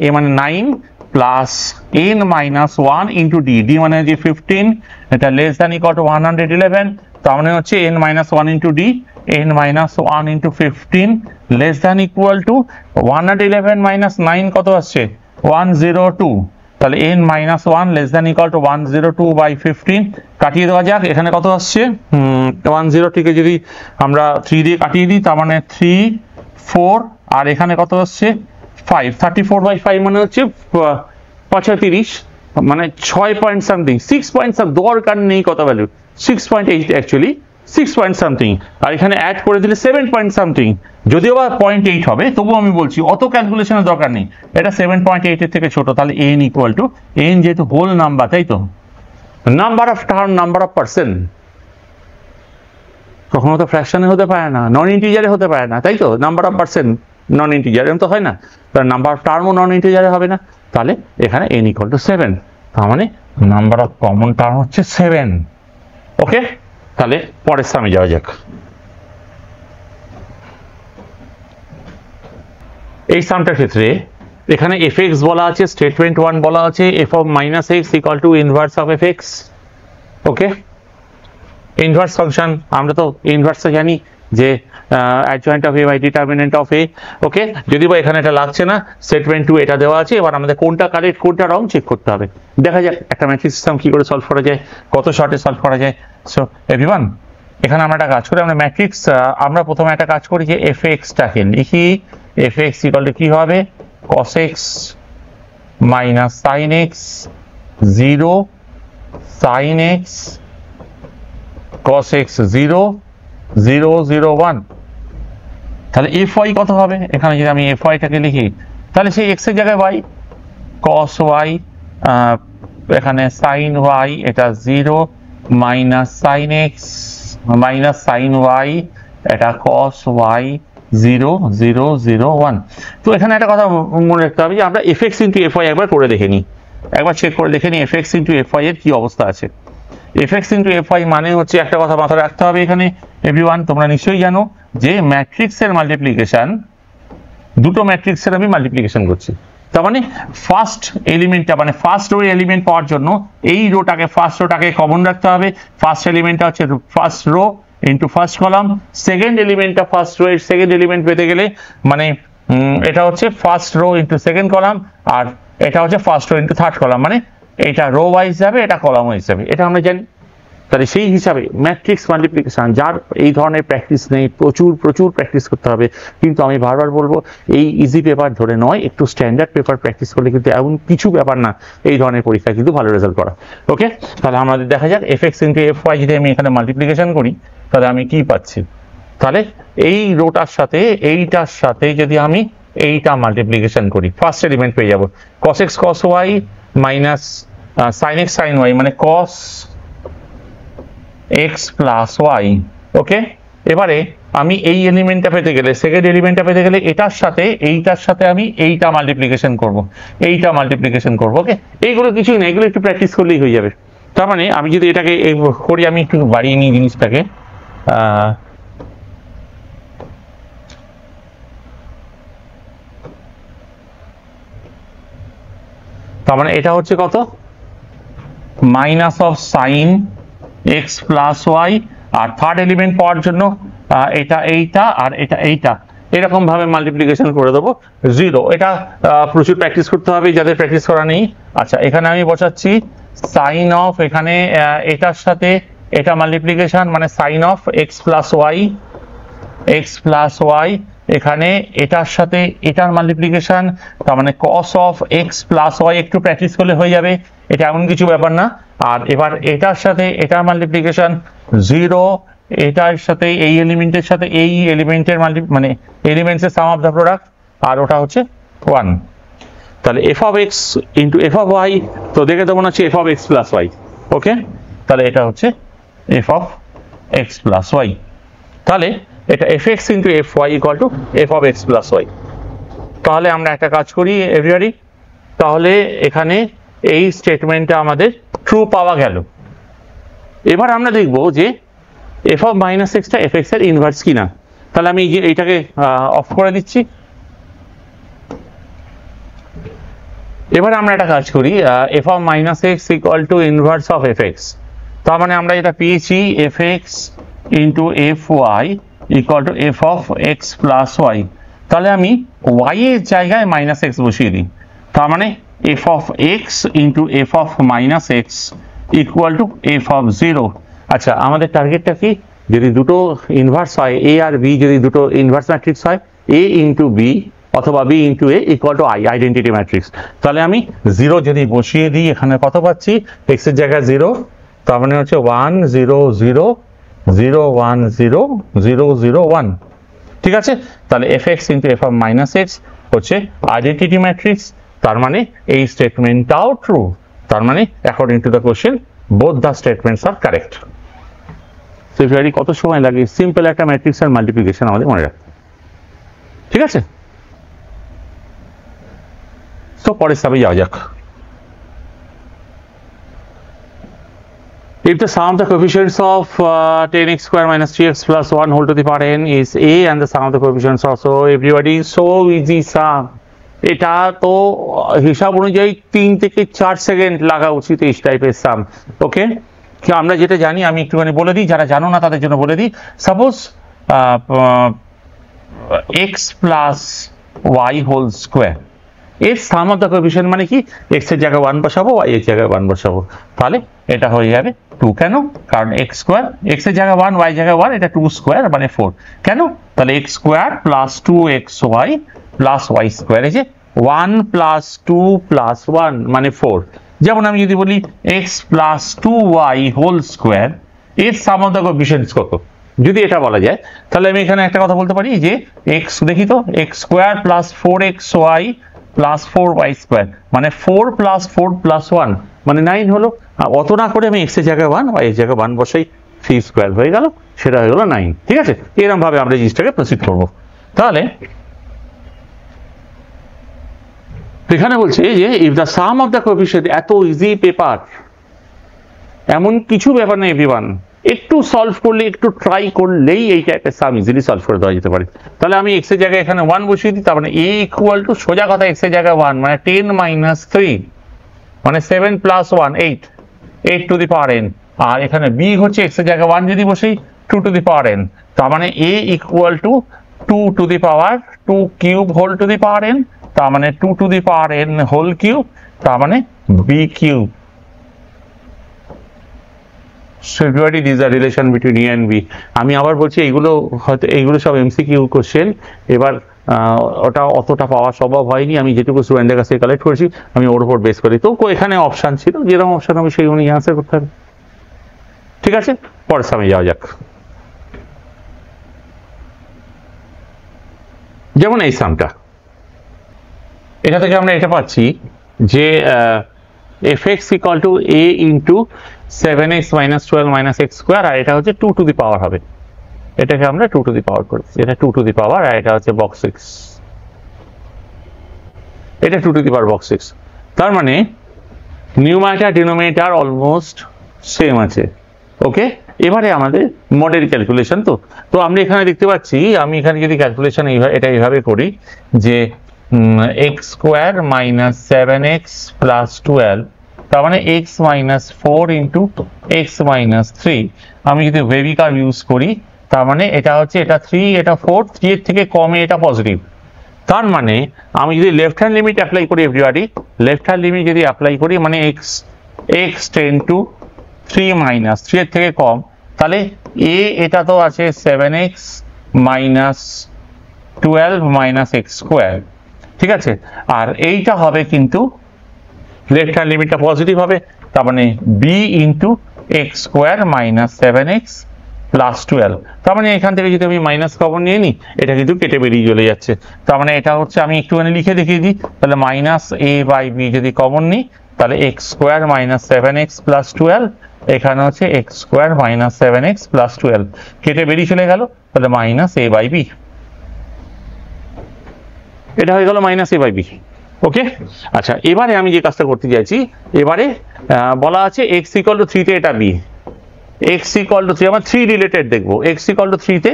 a মানে 9 plus n minus 1 into d, d মানে যে 15, এটা লেস দ্যান ইকুয়াল টু 111, তার মানে হচ্ছে n minus 1 into d, n minus 1 into 15 less than equal to 111 minus 9 কত আসছে 102, তাহলে n minus 1 less than equal to 102 by 15, কাটিয়ে দেওয়া যাক, এখানে কত আসছে 10 থেকে যদি আমরা 3 দিয়ে কাটিয়ে দিই, তার মানে 3, 4, আর এখানে কত আসছে 5, 34 বাই 5 মানে হচ্ছে 35, মানে 6 পয়েন্ট সামথিং, 6 পয়েন্ট দরকার নেই কত ভ্যালু, 6.8 অ্যাকচুয়ালি 6 পয়েন্ট সামথিং, আর এখানে অ্যাড করে দিলে 7 পয়েন্ট সামথিং, যদিও বা 0.8 হবে, তবুও আমি বলছি অত ক্যালকুলেশনের দরকার নেই, এটা 7.8 এর থেকে ছোট, তাহলে n ইকুয়াল টু n যেহেতু হোল নাম্বার, তাই তো number of term, number of person, কখনো তো ফ্র্যাকশনে হতে পারে না, নন ইন্টিজারে হতে পারে না, তাই তো number of person non integer এরকম তো হয় না, তার নাম্বার অফ টার্মও নন ইন্টিজারে হবে না, তাহলে এখানে n ইকুয়াল টু 7, তার মানে নাম্বার অফ কমন টার্ম হচ্ছে 7। ওকে, তাহলে পরের সামনে যাওয়া যাক। এই সামটার ক্ষেত্রে এখানে fx বলা আছে, স্টেটমেন্ট 1 বলা আছে f of minus x equal to inverse of fx। Okay, inverse function আমরা তো ইনভার্সে জানি যে adjoint of a by determinant of a। Okay, যদি বা এখানে এটা লাগছে না, স্টেটমেন্ট 2 এটা দেওয়া আছে, এবার আমাদের কোনটা কারেক্ট কোনটা রং চেক করতে হবে। দেখা যাক একটা ম্যাট্রিক্স সিস্টেম কি করে সলভ করা যায়, কত শর্টে সলভ করা যায়। সো এভরিওয়ান, এখানে আমরা একটা কাজ করি, আমরা ম্যাট্রিক্স আমরা প্রথমে একটা কাজ করি যে fx-টাকে লিখি। fx ইকুয়াল টু কি হবে, cos x minus sin x 0 sin x cos x 0 0 0 1। তাহলে fy কত হবে, এখানে যদি আমি fy-টাকে লিখি তাহলে সেই x এর জায়গায় y, cos y এখানে sin y এটা 0 minus sin x minus sin y এটা cos y 0 0 0 1। তো এখানে একটা কথা মনে রাখতে হবে যে আমরা fx ইনটু fy একবার করে দেখে নিই, একবার চেক করে দেখে নিই fx ইনটু fy এর কি অবস্থা আছে। fx ইনটু fy মানে হচ্ছে একটা কথা মাথায় রাখতে হবে এখানে এভরিওয়ান, তোমরা নিশ্চয়ই জানো যে ম্যাট্রিক্সের মাল্টিপ্লিকেশন, দুটো ম্যাট্রিক্সের আমি মাল্টিপ্লিকেশন করছি। তার মানে ফার্স্ট এলিমেন্টটা মানে ফার্স্ট রো এলিমেন্ট পাওয়ার জন্য এই রোটাকে ফার্স্ট রোটাকে কমন রাখতে হবে। ফার্স্ট এলিমেন্টটা হচ্ছে first row into first column, second এলিমেন্টটা ফার্স্ট রো এর সেকেন্ড এলিমেন্ট পেতে গেলে মানে এটা হচ্ছে first row into second column, আর এটা হচ্ছে first row into third column, মানে এটা রো ওয়াইজ যাবে, এটা কলাম ওয়াইজ যাবে, এটা আমরা জানি। তাহলে সেই হিসাবে ম্যাট্রিক্স মাল্টিপ্লিকেশন যার এই ধরনের প্র্যাকটিস নেই, প্রচুর প্রচুর প্র্যাকটিস করতে হবে। কিন্তু আমি বারবার বলবো এই ইজি পেপার ধরে নয়, একটু স্ট্যান্ডার্ড পেপার প্র্যাকটিস করলে কিন্তু এমন কিছু ব্যাপার না এই ধরনের পরীক্ষায় কিন্তু ভালো রেজাল্ট করা। ওকে, তাহলে আমাদের দেখা যাক fx ইনটু fy যদি আমি এখানে মাল্টিপ্লিকেশন করি তাহলে আমি কি পাচ্ছি। তাহলে এই রোটার সাথে এইটার সাথে যদি আমি এইটা মাল্টিপ্লিকেশন করি, ফার্স্ট এলিমেন্ট পেয়ে যাবো cos x cos y minus sin x sin y, মানে cos x প্লাস y। ওকে, এবারে আমি এই এলিমেন্টটা পেতে গেলে, সেকেন্ড এলিমেন্টটা পেতে গেলে এটার সাথে এইটার সাথে আমি এইটা মাল্টিপ্লিকেশন করব, এইটা মাল্টিপ্লিকেশন করব। ওকে, এইগুলো কিছুই না, এগুলো একটু প্র্যাকটিস করলেই হয়ে যাবে। তার মানে আমি যদি এটাকে করি, আমি একটু বাড়িয়ে নিই জিনিসটাকে, তার মানে এটা হচ্ছে কত, minus of sine x plus y, আর থার্ড এলিমেন্ট পাওয়ার জন্য এটা এইটা আর এটা এইটা এরকম ভাবে মাল্টিপ্লিকেশন করে দেবো 0। এটা প্রচুর প্র্যাকটিস করতে হবে যাদের প্র্যাকটিস করা নেই। আচ্ছা, এখানে আমি বসাচ্ছি সাইন অফ, এখানে এটার সাথে এটা মাল্টিপ্লিকেশন মানে sine of x plus y, এখানে এটার সাথে এটার মাল্টিপ্লিকেশন, তার মানে cos of x plus y. একটু প্র্যাকটিস করলে হয়ে যাবে, এটা এমন কিছু ব্যাপার না। আর এবার এটার সাথে এটার মাল্টিপ্লিকেশন 0, এটার সাথে এই এলিমেন্টের সাথে এই এলিমেন্টের মানে এলিমেন্টসের সাম অফ দ্য প্রোডাক্ট, আর ওটা হচ্ছে 1। তাহলে f of x into f of y, তো দেখে তো মনে হচ্ছে f of x plus y। ওকে, তাহলে এটা হচ্ছে f of x plus y। তাহলে এটা fx into fy equal to f of x plus y। তাহলে আমরা একটা কাজ করি এভরিবডি, তাহলে এখানে এই স্টেটমেন্টটা আমাদের ট্রু পাওয়া গেল। এবার আমরা দেখব যে f of minus extra fx এর ইনভার্স কিনা। তাহলে আমি এইটাকে অফ করে দিচ্ছি। এবার আমরা একটা কাজ করি, f of minus x equal to inverse of fx। তার মানে আমরা এটা পেয়েছি fx into fy equal to f of x plus y। তাহলে আমি y এর জায়গায় মাইনাস এক্স বসিয়ে দিই, তার মানে f of x into f of minus x equal to f of 0। আচ্ছা, আমাদের টার্গেটটা কি, যদি দুটো ইনভার্স হয় a আর b, যদি দুটো ইনভার্স ম্যাট্রিক্স হয় a ইন্টু b অথবা b into a equal two i, identity matrix. তাহলে আমি 0 যদি বসিয়ে দিই, এখানে কত পাচ্ছি, x এর জায়গায় 0, তার মানে হচ্ছে 1 0 0 0 1 0 0 0 1। ঠিক আছে, তাহলে fx into f of minus x হচ্ছে আইডেন্টিটি ম্যাট্রিক্স। তার মানে এই স্টেটমেন্টটাও ট্রু। তার মানে according to the question both the statements are correct. তো ভেরি কত সময় লাগে সিম্পল একটা ম্যাট্রিক্স আর মাল্টিপ্লিকেশন আমাদের মনে রাখতে। ঠিক আছে, তো পরের স্টেপে যাওয়া যাক। If the sum of the coefficients of 10x square minus 3x plus 1 whole to the power n is a, and the sum of the coefficients also, everybody, so easy sum. এটা তো হিসাব অনুযায়ী 3 থেকে 4 সেকেন্ড লাগা উচিত এই টাইপের সাম। ওকে, আমরা যেটা জানি আমি একটুখানি বলে দিই, যারা জানো না তাদের জন্য বলে দিই। Suppose x plus y whole square, এর সাম অফ দ্য কোএফিসিয়েন্ট মানে কি, এক্স এর জায়গায় 1 বসাবো, ওয়াই এর জায়গায় 1 বসাবো, তাহলে এটা হয়ে যাবে 2। কেন? কারণ এক্স স্কোয়ার, এক্স এর জায়গায় 1, ওয়াই জায়গায় 1, এটা 2 স্কোয়ার মানে 4। কেন? তাহলে x square plus 2xy plus y square, এই যে 1 প্লাস 2 প্লাস 1 মানে 4। যেমন আমি যদি বলি x plus 2y whole square, এর সাম অফ দ্য কোএফিসিয়েন্টস কত? যদি এটা বলা যায় তাহলে আমি এখানে একটা কথা বলতে পারি যে এক্স, দেখি তো, x square plus 4xy plus 4y square মানে 4 প্লাস 4 প্লাস 1 মানে 9 হলো। অত না করে আমি এক্স এর জায়গায় 1, ওয়াই এর জায়গায় 1 বসাই, 3 স্কোয়ার হয়ে গেল, সেটা হয়ে গেল 9। ঠিক আছে, এরকম ভাবে আমরা জিনিসটাকে প্রসিড করবো। তাহলে এখানে বলছে যে if the some of the coefficient, এত ইজি পেপার, এমন কিছু ব্যাপার নেই এভরিওয়ান, একটু সলভ করলে, একটু ট্রাই করলেই এই টাইপের সাম ইজিলি সলভ করে দেওয়া যেতে পারে। তাহলে আমি এক্স এর জায়গায় এখানে 1 বসিয়ে দিই, তার মানে a ইকুয়াল টু, সোজা কথা, এক্স এর জায়গায় 1 মানে 10 মাইনাস 3 মানে 7 plus 1 8, 8 two the power n। আর এখানে b হচ্ছে এক্স এর জায়গায় 1 যদি বসেই 2 টু দি পাওয়ার n, তার মানে a equal to 2 to the power 2 cube whole to the power n, তার মানে 2 to the power n whole cube, তার মানে b cube. Similarly, these are relation between a and b. আমি আবার বলছি এইগুলো হয়তো, এইগুলো সব এমসিকিউ কোশ্চেন, এবার ওটা অতটা পাওয়া সম্ভব হয়নি, আমি যেটুকু স্টুডেন্টের কাছে কালেক্ট করেছি আমি ওর উপর বেস করি। তো এখানে অপশন ছিল, যেরকম অপশন হবে সেই অনুযায়ী আনসার করতে হবে। ঠিক আছে, পরের সামনে যাওয়া যাক। যেমন এই সামটা, এটা থেকে আমরা এটা পাচ্ছি যে fx equal to a into 7x minus 12 minus x square, আর এটা হচ্ছে 2 to the power হবে, এটাকে আমরা 2 to the power করছি, এটা 2 to the power, আর এটা হচ্ছে box 6, এটা 2 to the power box 6। তার মানে নিউমারেটর ডিনোমিনেটর অলমোস্ট সেম আছে। ওকে, এবারে আমাদের মডেল ক্যালকুলেশন। তো আমরা এখানে দেখতে পাচ্ছি, আমি এখানে যদি ক্যালকুলেশন এটা এইভাবে করি যে x square minus 7x plus 12, তার মানে x minus 4 into x minus 3। আমি যদি ওয়েভি কার্ভ ইউজ করি, তার মানে এটা হচ্ছে, এটা 3, এটা 4, 3 এর থেকে কমে এটা পজিটিভ। তার মানে আমি যদি লেফট হ্যান্ড লিমিট অ্যাপ্লাই করি, এভরিবডি লেফট হ্যান্ড লিমিট যদি অ্যাপ্লাই করি, মানে x টেন্ড টু 3 মাইনাস 3 এর থেকে কম, তাহলে a এটা তো আছে 7x minus 12 minus x square. ঠিক আছে, আর এইটা হবে কিন্তু লেফট হ্যান্ড লিমিটটা পজিটিভ হবে, তার মানে b into x square minus 7x plus 12। তার মানে এখান থেকে যদি আমি মাইনাস কমন নিয়ে নিই, এটা কিন্তু কেটে বেরিয়ে চলে যাচ্ছে। তার মানে এটা হচ্ছে, আমি একটুখানি লিখে দেখিয়ে দিই, তাহলে মাইনাস a বাই b যদি কমন নিই, তাহলে x square minus 7x plus 12, এখানে হচ্ছে x square minus 7x plus 12, কেটে বেরিয়ে চলে গেল, তাহলে মাইনাস a বাই b, এটা হয়ে গেল মাইনাস a বাই b। ওকে, আচ্ছা, এবারে আমি যে কাজটা করতে চাইছি, এবারে বলা আছে x ইকুয়াল টু 3 তে এটা b, x ইকুয়াল টু 3, আমরা 3 রিলেটেড দেখবো। x ইকুয়াল টু 3 তে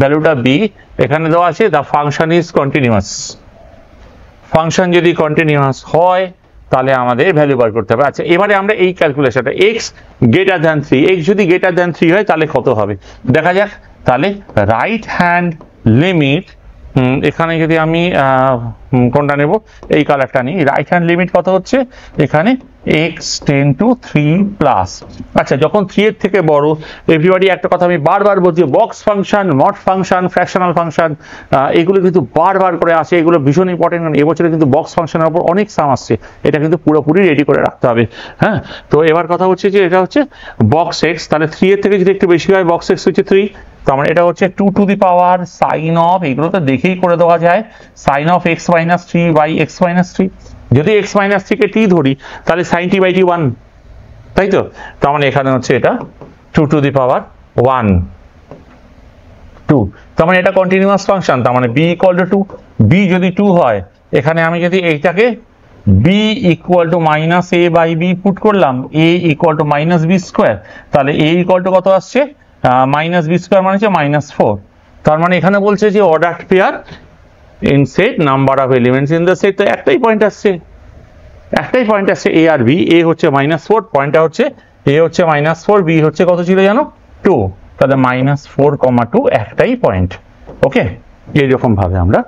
ভ্যালুটা b, এখানে দেওয়া আছে the function is continuous. Function যদি কন্টিনিউয়াস হয় তাহলে আমাদের ভ্যালু বার করতে হবে। আচ্ছা, এবারে আমরা এই ক্যালকুলেশনটা x গ্রেটার দ্যান 3, x যদি গ্রেটার দ্যান 3 হয় তাহলে কত হবে দেখা যাক। তাহলে রাইট হ্যান্ড লিমিট, এখানে যদি আমি কোনটা নেব, এই কালারটা নিই, রাইট হ্যান্ড লিমিট কত হচ্ছে এখানে x টেন্ড টু 3 প্লাস। আচ্ছা, যখন 3 এর থেকে বড়, এভরিবডি একটা কথা আমি বারবার বলছি, box function, mod function, fractional function, এগুলো কিন্তু বারবার করে আসে, এগুলো ভীষণ ইম্পর্টেন্ট। এবছরে কিন্তু বক্স ফাংশনের উপর অনেক সাম আসছে, এটা কিন্তু পুরোপুরি রেডি করে রাখতে হবে। হ্যাঁ, তো এবার কথা হচ্ছে যে এটা হচ্ছে বক্স এক্স, তাহলে 3 এর থেকে যদি একটু বেশি হয়, বক্স এক্স হচ্ছে 3, তার মানে এটা হচ্ছে 2 to the power sine of, এগুলো তো দেখেই করে দেওয়া যায়, sine of x minus 3 by x minus 3। যদি x মাইনাস 3 কে t ধরি, তাহলে সাইন t বাই t 1, তাই তো? তার মানে এখানে হচ্ছে এটা 2 টু দি পাওয়ার 1 2, তার মানে এটা কন্টিনিউয়াস ফাংশন, তার মানে b ইকুয়াল টু 2, b যদি 2 হয়, এখানে আমি যদি এইটাকে b equal to minus a by b put করলাম, a equal to minus b square, তাহলে a ইকুয়াল টু কত আসছে, মাইনাস বি স্কোয়ার মানে হচ্ছে -4। তার মানে এখানে বলছে যে order pair in shed number of elements in the set. তো একটাই পয়েন্ট আসছে এ আর বি। এ হচ্ছে -4, পয়েন্টটা হচ্ছে এ হচ্ছে -4, বি হচ্ছে কত ছিল জানো 2, তাহলে -4, 2 একটাই পয়েন্ট। ওকে, এইরকম ভাবে আমরা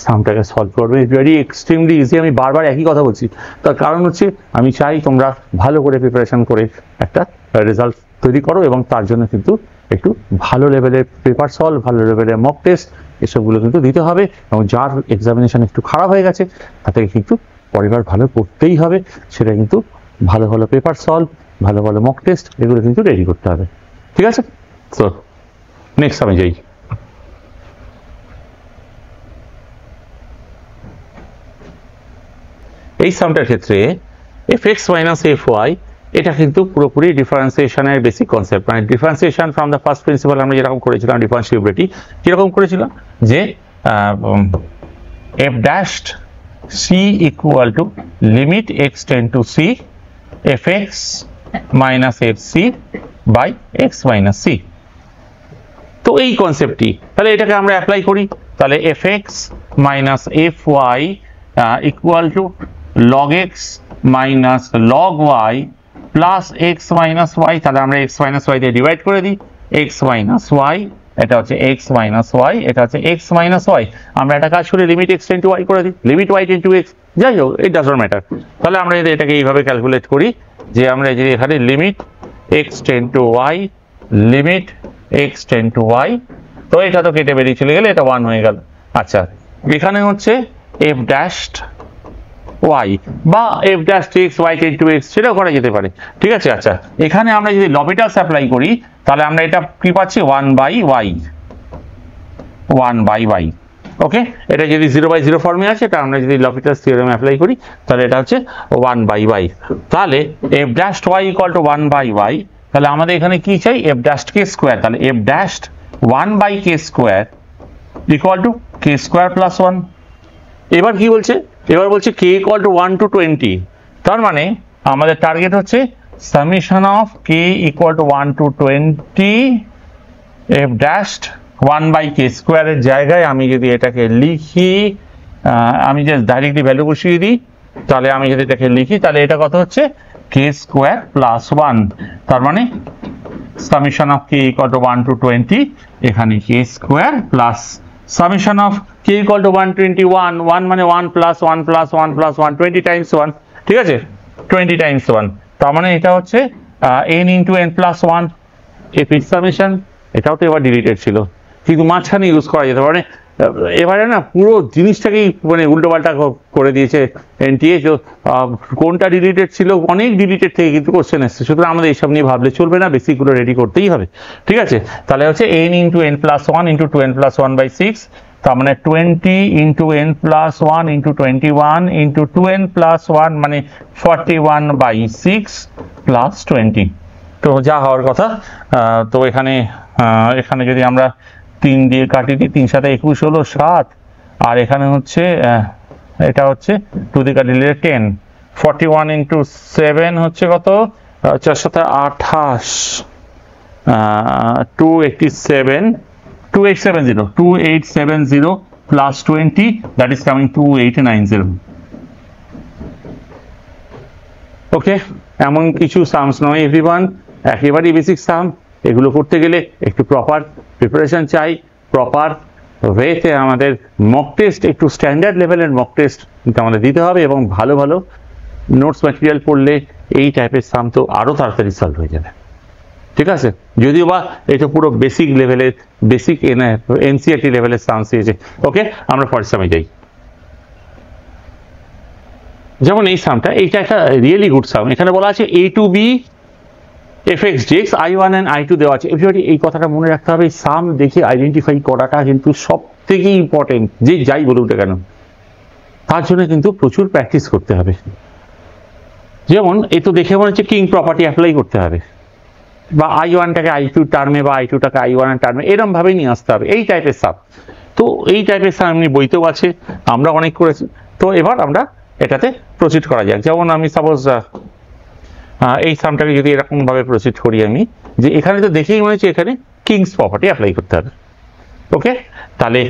সামটাকে সলভ করবো। It's very extremely easy. আমি বারবার একই কথা বলছি, তার কারণ হচ্ছে আমি চাই তোমরা ভালো করে প্রিপারেশন করে একটা রেজাল্ট তৈরি করো, এবং তার জন্য কিন্তু একটু ভালো লেভেলের পেপার সলভ, ভালো লেভেলের মক টেস্ট এসবগুলো কিন্তু দিতে হবে। এবং যার এক্সামিনেশন একটু খারাপ হয়ে গেছে তাদেরকে কিন্তু পরেরবার ভালো করতেই হবে, সেটা কিন্তু ভালো ভালো পেপার সলভ, ভালো ভালো মক টেস্ট এগুলো কিন্তু রেডি করতে হবে। ঠিক আছে, সো নেক্সট আমি যাই। এই সামটার ক্ষেত্রে fx মাইনাস fy এটা কিন্তু পুরোপুরি ডিফারেন্সিয়েশনের বেসিক কনসেপ্ট, মানে differentiation from the first principal আমরা যেরকম করেছিলাম ডিফারেন্সিবিলিটি, কিরকম করেছিলাম যে f dashed c equal to limit x tend to c fx minus fc by x minus c। তো এই কনসেপ্টটি তাহলে এটাকে আমরা অ্যাপ্লাই করি, তাহলে fx minus fy equal to log x minus log y plus x minus y, তাহলে আমরা x minus y দিয়ে ডিভাইড করে দিই, x minus y এটা হচ্ছে x minus y, এটা হচ্ছে x minus y। আমরা একটা কাজ করে limit x tend two y করে দিই, limit y tend two x, যাই হোক ইট ডাজন্ট ম্যাটার। তাহলে আমরা যদি এটাকে এইভাবে ক্যালকুলেট করি যে আমরা যদি এখানে limit x tend two y, limit x tend two y, তো এটা তো কেটে বেরিয়ে চলে গেলে এটা 1 হয়ে গেল। আচ্ছা, এখানে হচ্ছে f dashed y বা f dashed x y tend two x সেটাও করা যেতে পারে। ঠিক আছে, আচ্ছা এখানে আমরা যদি লপিটালস অ্যাপ্লাই করি তাহলে আমরা এটা কি পাচ্ছি 1/y। ওকে, এটা যদি 0/0 ফর্মে আছে, এটা আমরা যদি লপিটালস থিওরেম অ্যাপ্লাই করি তাহলে এটা হচ্ছে 1/y। তাহলে f dashed y equal to 1/y, তাহলে আমাদের এখানে কি চাই f dashed k স্কয়ার, তাহলে f dashed 1/k square equal to k square plus 1। এবার কি বলছে, এবার বলছে k equal to 1 to 20, তার মানে আমাদের টার্গেট হচ্ছে summation of k equal to 1 to 20 f dashed 1/k স্কয়ারের জায়গায় আমি যদি এটাকে লিখি, আমি জাস্ট ডাইরেক্টলি ভ্যালু বসিয়ে দিই, তাহলে আমি যদি এটাকে লিখি তাহলে এটা কত হচ্ছে k স্কয়ার প্লাস 1, তার মানে summation of k equal to 1 to 20 এখানে k square plus summation of k equal to 121, 1 মানে 1 প্লাস 1 প্লাস 1 প্লাস 1, 20 টাইমস 1, ঠিক আছে 20 টাইমস 1, তার মানে এটা হচ্ছে n ইন্টু n প্লাস 1 এর সামেশন। এটাও তো এবার ডিলিটেড ছিল, কিন্তু মাঝখানে ইউজ করা যেতে পারে। এবারে না পুরো জিনিসটাকেই মানে উল্টোপাল্টা করে দিয়েছে এনটিএ। কোনটা ডিলিটেড ছিল, অনেক ডিলিটেড থেকে কিন্তু কোশ্চেন এসছে, সুতরাং আমাদের এইসব নিয়ে ভাবলে চলবে না, বেসিকগুলো রেডি করতেই হবে। ঠিক আছে, তাহলে হচ্ছে n into n plus 1 into 2n plus 1/6, তার মানে 20 into n plus 1 into 21 into 2n plus 1 মানে 41/6 প্লাস 20। তো যা হওয়ার কথা, তো এখানে যদি আমরা 3 দিয়ে কাটি দিই, 3 7 21 হলো 7, আর এখানে হচ্ছে এটা হচ্ছে 2 দিয়ে কাটি দিলে 10, 41 ইন্টু 7 হচ্ছে কত 4 7 28, 2870 প্লাস 20, দ্যাট ইজ কামিং 2890। ওকে, এমন কিছু সামস নয় এভরিওয়ান, একেবারেই বেসিক সাম। এগুলো করতে গেলে একটু প্রপার প্রিপারেশন চাই, প্রপার ওয়েতে আমাদের মক টেস্ট, একটু স্ট্যান্ডার্ড লেভেলের মক টেস্ট আমাদের দিতে হবে, এবং ভালো ভালো নোটস ম্যাটেরিয়াল পড়লে এই টাইপের সাম তো আরও তাড়াতাড়ি সলভ হয়ে যাবে। ঠিক আছে, যদিও বা এটা পুরো বেসিক লেভেলের, বেসিক এনসিআরটি লেভেলের সামস দিয়েছে। ওকে, আমরা পরের সামে যাই। যেমন এই সামটা, এইটা একটা রিয়েলি গুড সাম। এখানে বলা আছে a to b fx dx i1 and i2 দেওয়া আছে। এভরিবডি এই কথাটা মনে রাখতে হবে, সাম দেখে আইডেন্টিফাই করাটা কিন্তু সব থেকে ইম্পর্টেন্ট, যে যাই বলুন না কেন, তার জন্য কিন্তু প্রচুর প্র্যাকটিস করতে হবে। যেমন এই তো দেখে মনে হচ্ছে কিং প্রপার্টি অ্যাপ্লাই করতে হবে, বা i1টাকে i2 টার্মে বা i2টাকে i1 এর টার্মে, এরকম ভাবেই নিয়ে আসতে হবে এই টাইপের সাম। তো এই টাইপের সাম এমনি বইতেও আছে, আমরা অনেক করেছি। তো এবার আমরা এটাতে প্রসিড করা যাক। যেমন আমি সাপোজ এই সামটাকে যদি এরকম ভাবে প্রসিড করি আমি, যে এখানে তো দেখেই মনে হচ্ছে এখানে কিংস প্রপার্টি অ্যাপ্লাই করতে হবে। ওকে, তাহলে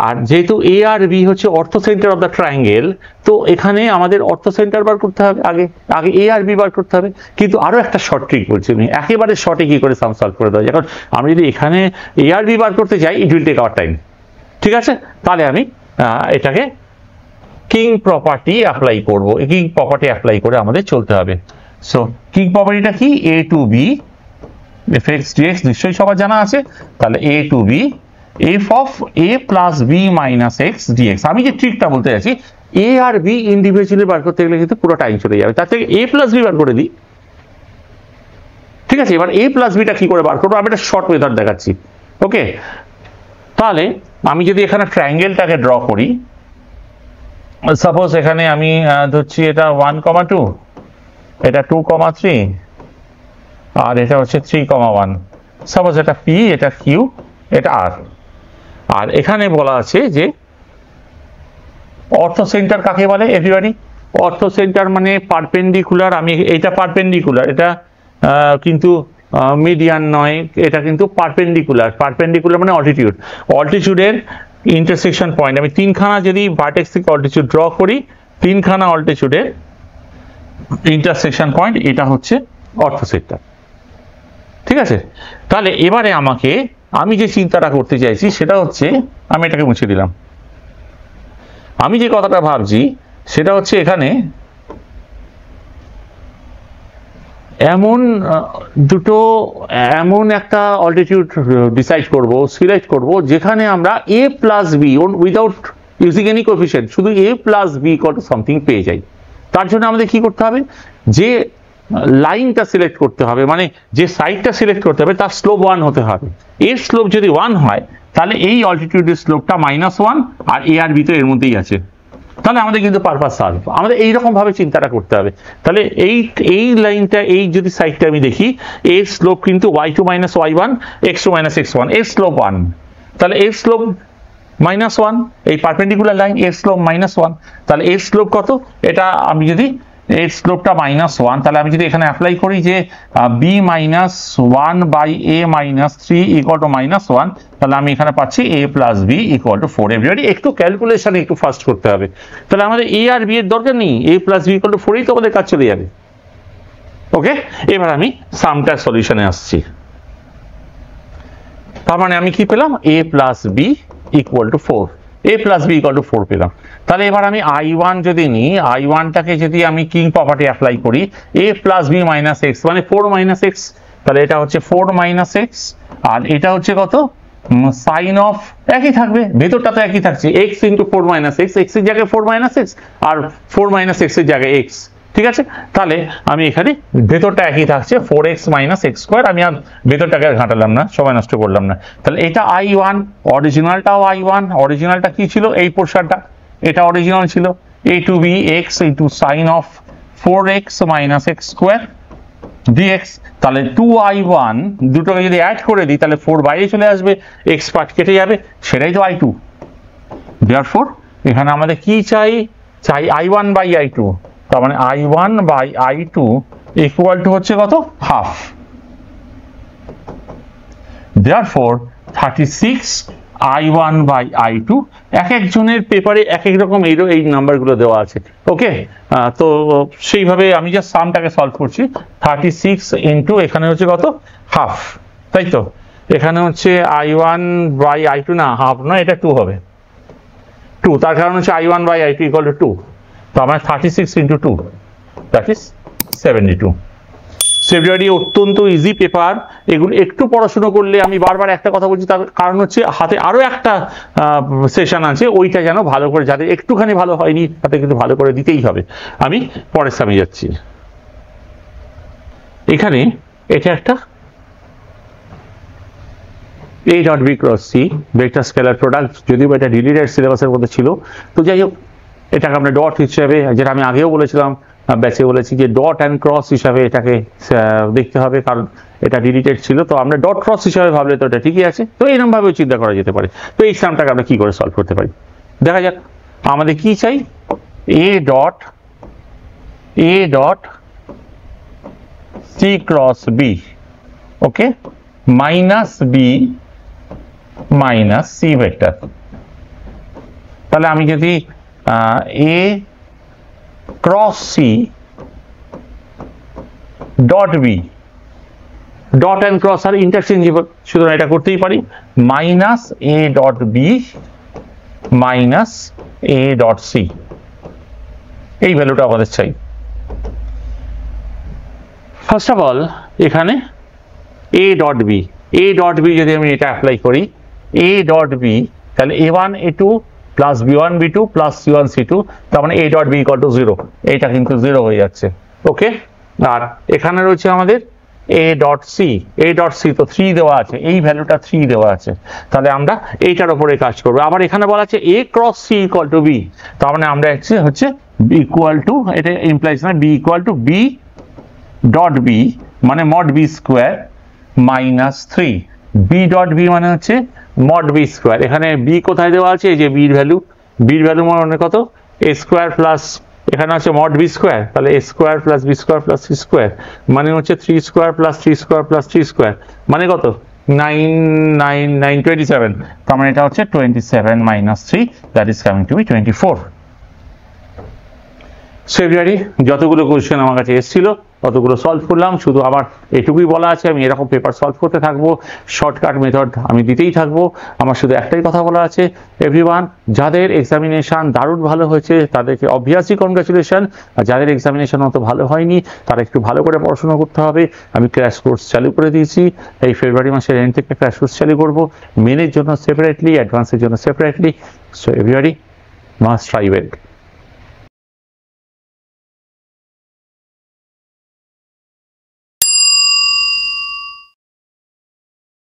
আর যেহেতু এ আর বি হচ্ছে অর্থ সেন্টার অফ দ্য ট্রায়াঙ্গেল, তো এখানে আমাদের অর্থ সেন্টার বার করতে হবে, আগে আগে এ আর বি বার করতে হবে। কিন্তু আরো একটা শর্ট ট্রিক বলছি আমি, একেবারে শর্টে কি করে সাম সলভ করে দেওয়া যায়, কারণ আমি যদি এখানে এ আর বি বার করতে যাই it will take our time. ঠিক আছে, তাহলে আমি এটাকে কিং প্রপার্টি অ্যাপ্লাই করব, কিং প্রপার্টি অ্যাপ্লাই করে আমাদের চলতে হবে। সো কিং প্রপার্টিটা কি, a to b f x dx নিশ্চয়ই সবার জানা আছে। তাহলে a to b f of a plus b minus x dx. আমি যে ট্রিকটা বলতে চাইছি, এ আর বি ইন্ডিভিজুয়ালি বার করতে গেলে কিন্তু পুরো টাইম চলে যাবে, তার থেকে এ প্লাস বি বার করে দিই। ঠিক আছে, এবার এ প্লাস বিটা কি করে বার করবো, আমি একটা শর্ট মেথড দেখাচ্ছি। ওকে, তাহলে আমি যদি এখানে ট্রায়াঙ্গেলটাকে ড্র করি, সাপোজ এখানে আমি ধরছি এটা 1,2, এটা 2,3, আর এটা হচ্ছে 3,1। সাপোজ এটা পি, এটা কিউ, এটা আর। আর এখানে বলা আছে যে অর্থ সেন্টার কাকে বলে এভরিবডি? অর্থ সেন্টার মানে পারপেন্ডিকুলার, আমি এটা পারপেন্ডিকুলার, এটা কিন্তু মিডিয়ান নয়, এটা কিন্তু পারপেন্ডিকুলার। পারপেন্ডিকুলার মানে অল্টিটিউড, অল্টিটিউডের ইন্টারসেকশন পয়েন্ট। আমি তিনখানা যদি ভার্টেক্স থেকে অল্টিটিউড ড্র করি, তিনখানা অল্টিটিউডের ইন্টারসেকশন পয়েন্ট, এটা হচ্ছে অর্থ সেন্টার। ঠিক আছে, তাহলে এবারে আমাকে, আমি যে চিন্তাটা করতে চাইছি সেটা হচ্ছে, আমি এটাকে মুছে দিলাম। আমি যে কথাটা ভাবছি সেটা হচ্ছে এখানে এমন দুটো, এমন একটা অল্টিটিউড ডিসাইড করব, সিলেক্ট করব, যেখানে আমরা a plus b without using any coefficient, শুধু a plus b equal to something পেয়ে যাই। তার জন্য আমাদের কি করতে হবে, যে লাইনটা সিলেক্ট করতে হবে, মানে যে সাইডটা সিলেক্ট করতে হবে তার স্লোপ 1 হতে হবে। এর স্লোপ যদি 1 হয় তাহলে এই অল্টিটিউডের স্লোপটা -1, আর এ আর বি তো এর মধ্যেই আছে, তাহলে আমাদের কিন্তু পারপাস সলভ। আমাদের এইরকম ভাবে চিন্তাটা করতে হবে। তাহলে এই লাইনটা, এই যদি সাইডটা আমি দেখি, এর স্লোপ কিন্তু y2 - y1 x2 - x1, এর স্লোপ 1, তাহলে এর স্লোপ -1, এই পারপেন্ডিকুলার লাইন এর স্লোপ -1, তাহলে এর স্লোপ কত, এটা আমি যদি এর স্লোপটা -1, তাহলে আমি যদি এখানে অ্যাপ্লাই করি যে b - 1 by a - 3 equal to -1, তাহলে আমি এখানে পাচ্ছি a plus b equal to 4। Everybody একটু ক্যালকুলেশন একটু ফাস্ট করতে হবে, তাহলে আমাদের a আর b এর দরকার নেই, a plus b equal to 4ই তো আমাদের কাজ চলে যাবে। ওকে, এবার আমি সামটার সলিউশনে আসছি। তার মানে আমি কি পেলাম, a plus b equal to 4, a plus b equal to 4 পেলাম। তাহলে এবার আমি i1 যদি নিই, i1টাকে যদি আমি কিং প্রপার্টি অ্যাপ্লাই করি, a plus b minus x মানে 4 মাইনাস এক্স, তাহলে এটা হচ্ছে 4 মাইনাস এক্স, আর এটা হচ্ছে কত, সাইন অফ একই থাকবে, ভেতরটা তো একই থাকছে, x into 4 minus x, x এর জায়গায় 4 মাইনাস এক্স, আর 4 মাইনাস এক্স এর জায়গায় এক্স। ঠিক আছে, তাহলে আমি এখানে ভেতরটা একই থাকছে 4x মাইনাস এক্স স্কোয়ার, আমি আর ভেতরটাকে আর ঘাটালাম না, সময় নষ্ট করলাম না। তাহলে এটা i1, অরিজিনালটাও i1, অরিজিনালটা কি ছিল, এই পোর্শনটা, এটা অরিজিনাল ছিল, a to b x into sine of 4x minus x square dx। তাহলে 2i1 দুটোকে যদি অ্যাড করে দিই তাহলে 4 বাইরে চলে আসবে, x পার্ট কেটে যাবে, সেটাই তো i2। therefore এখানে আমাদের কি চাই, i1 বাই i2, তার মানে i1 by i2 equal to হচ্ছে কত, half. therefore 36 i1 by i2, এক একজনের পেপারে এক এক রকম এই নাম্বারগুলো দেওয়া আছে। ওকে, তো সেইভাবে আমি জাস্ট সামটাকে সলভ করছি। 36 ইন্টু এখানে হচ্ছে কত, হাফ, তাই তো, এখানে হচ্ছে i1 বাই i2 না, হাফ নয়, এটা 2 হবে, 2, তার কারণ হচ্ছে i1 by i2 equal to 2, তো আমার 36 ইন্টু 2 দ্যাট ইজ 72। সেভিয়ারি অত্যন্ত ইজি পেপার, এগুলো একটু পড়াশোনা করলে, আমি বারবার একটা কথা বলছি তার কারণ হচ্ছে হাতে আরো একটা সেশন আছে, ওইটা যেন ভালো করে, যাদের একটুখানি ভালো হয়নি তাতে কিন্তু ভালো করে দিতেই হবে। আমি পরের সামনে যাচ্ছি। এখানে এটা একটা a dot b cross c vector scalar product, যদিও এটা ডিলিটেড সিলেবাসের মধ্যে ছিল, তো যাই হোক এটাকে আমরা ডট হিসেবে, যেটা আমি আগেও বলেছিলাম ব্যাচে বলেছি যে ডট অ্যান্ড ক্রস হিসাবে এটাকে দেখতে হবে, কারণ এটা ডিলিটেড ছিল, তো আমরা ডট ক্রস হিসাবে ভাবলে তো এটা ঠিকই আছে, তো এরকম ভাবেও চিন্তা করা যেতে পারে। তো এই সামটাকে আমরা কি করে সলভ করতে পারি দেখা যাক। আমাদের কি চাই, a dot c cross b, okay, minus b minus c vector. তাহলে আমি যদি a cross c dot b, dot and cross আর ইন্টারচেঞ্জেবল, সুতরাং এটা করতেই পারি, minus a dot b minus a dot c, এই ভ্যালুটা আমাদের চাই। ফার্স্ট অফ অল এখানে a dot b, a dot b যদি আমি এটা অ্যাপ্লাই করি, এ ডট বি তাহলে a1 a2 plus b1 b2 plus c1 c2, তার মানে a dot b equal to 0, এইটা কিন্তু 0 হয়ে যাচ্ছে। ওকে, আর এখানে রয়েছে আমাদের a dot c, a dot c তো 3 দেওয়া আছে, এই ভ্যালুটা 3 দেওয়া আছে, তাহলে আমরা এইটার উপরে কাজ করবো। আবার এখানে বলা আছে a cross c equal to b, তার মানে আমরা হচ্ছে b ইকুয়াল টু, এটা ইমপ্লাইজ না, b equal to b dot b মানে mod b square minus 3, b dot b মানে হচ্ছে মড বি স্কোয়ার। এখানে বি কোথায় দেওয়া আছে, এই যে বির ভ্যালু, বির ভ্যালু মানে কত, এ স্কোয়ার প্লাস এখানে হচ্ছে মড বি স্কোয়ার, তাহলে a square plus b square plus c square মানে হচ্ছে 3 square plus 3 square plus 3 square মানে কত, 27, তার মানে এটা হচ্ছে 27 minus 3, that is coming to be 24। February যতগুলো কোয়েশ্চেন আমার কাছে এসেছিল ততগুলো সলভ করলাম। শুধু আমার এটুকুই বলা আছে, আমি এরকম পেপার সলভ করতে থাকবো, শর্টকাট মেথড আমি দিতেই থাকবো। আমার শুধু একটাই কথা বলা আছে, এভরিওয়ান যাদের এক্সামিনেশন দারুণ ভালো হয়েছে তাদেরকে অবভিয়াসলি কনগ্রাচুলেশন, আর যাদের এক্সামিনেশন অত ভালো হয়নি তারা একটু ভালো করে পড়াশোনা করতে হবে। আমি ক্র্যাশ কোর্স চালু করে দিয়েছি, এই ফেব্রুয়ারি মাসের এন্ড থেকে ক্র্যাশ কোর্স চালু করবো, মেনের জন্য সেপারেটলি, অ্যাডভান্সের জন্য separately. So everybody must try well.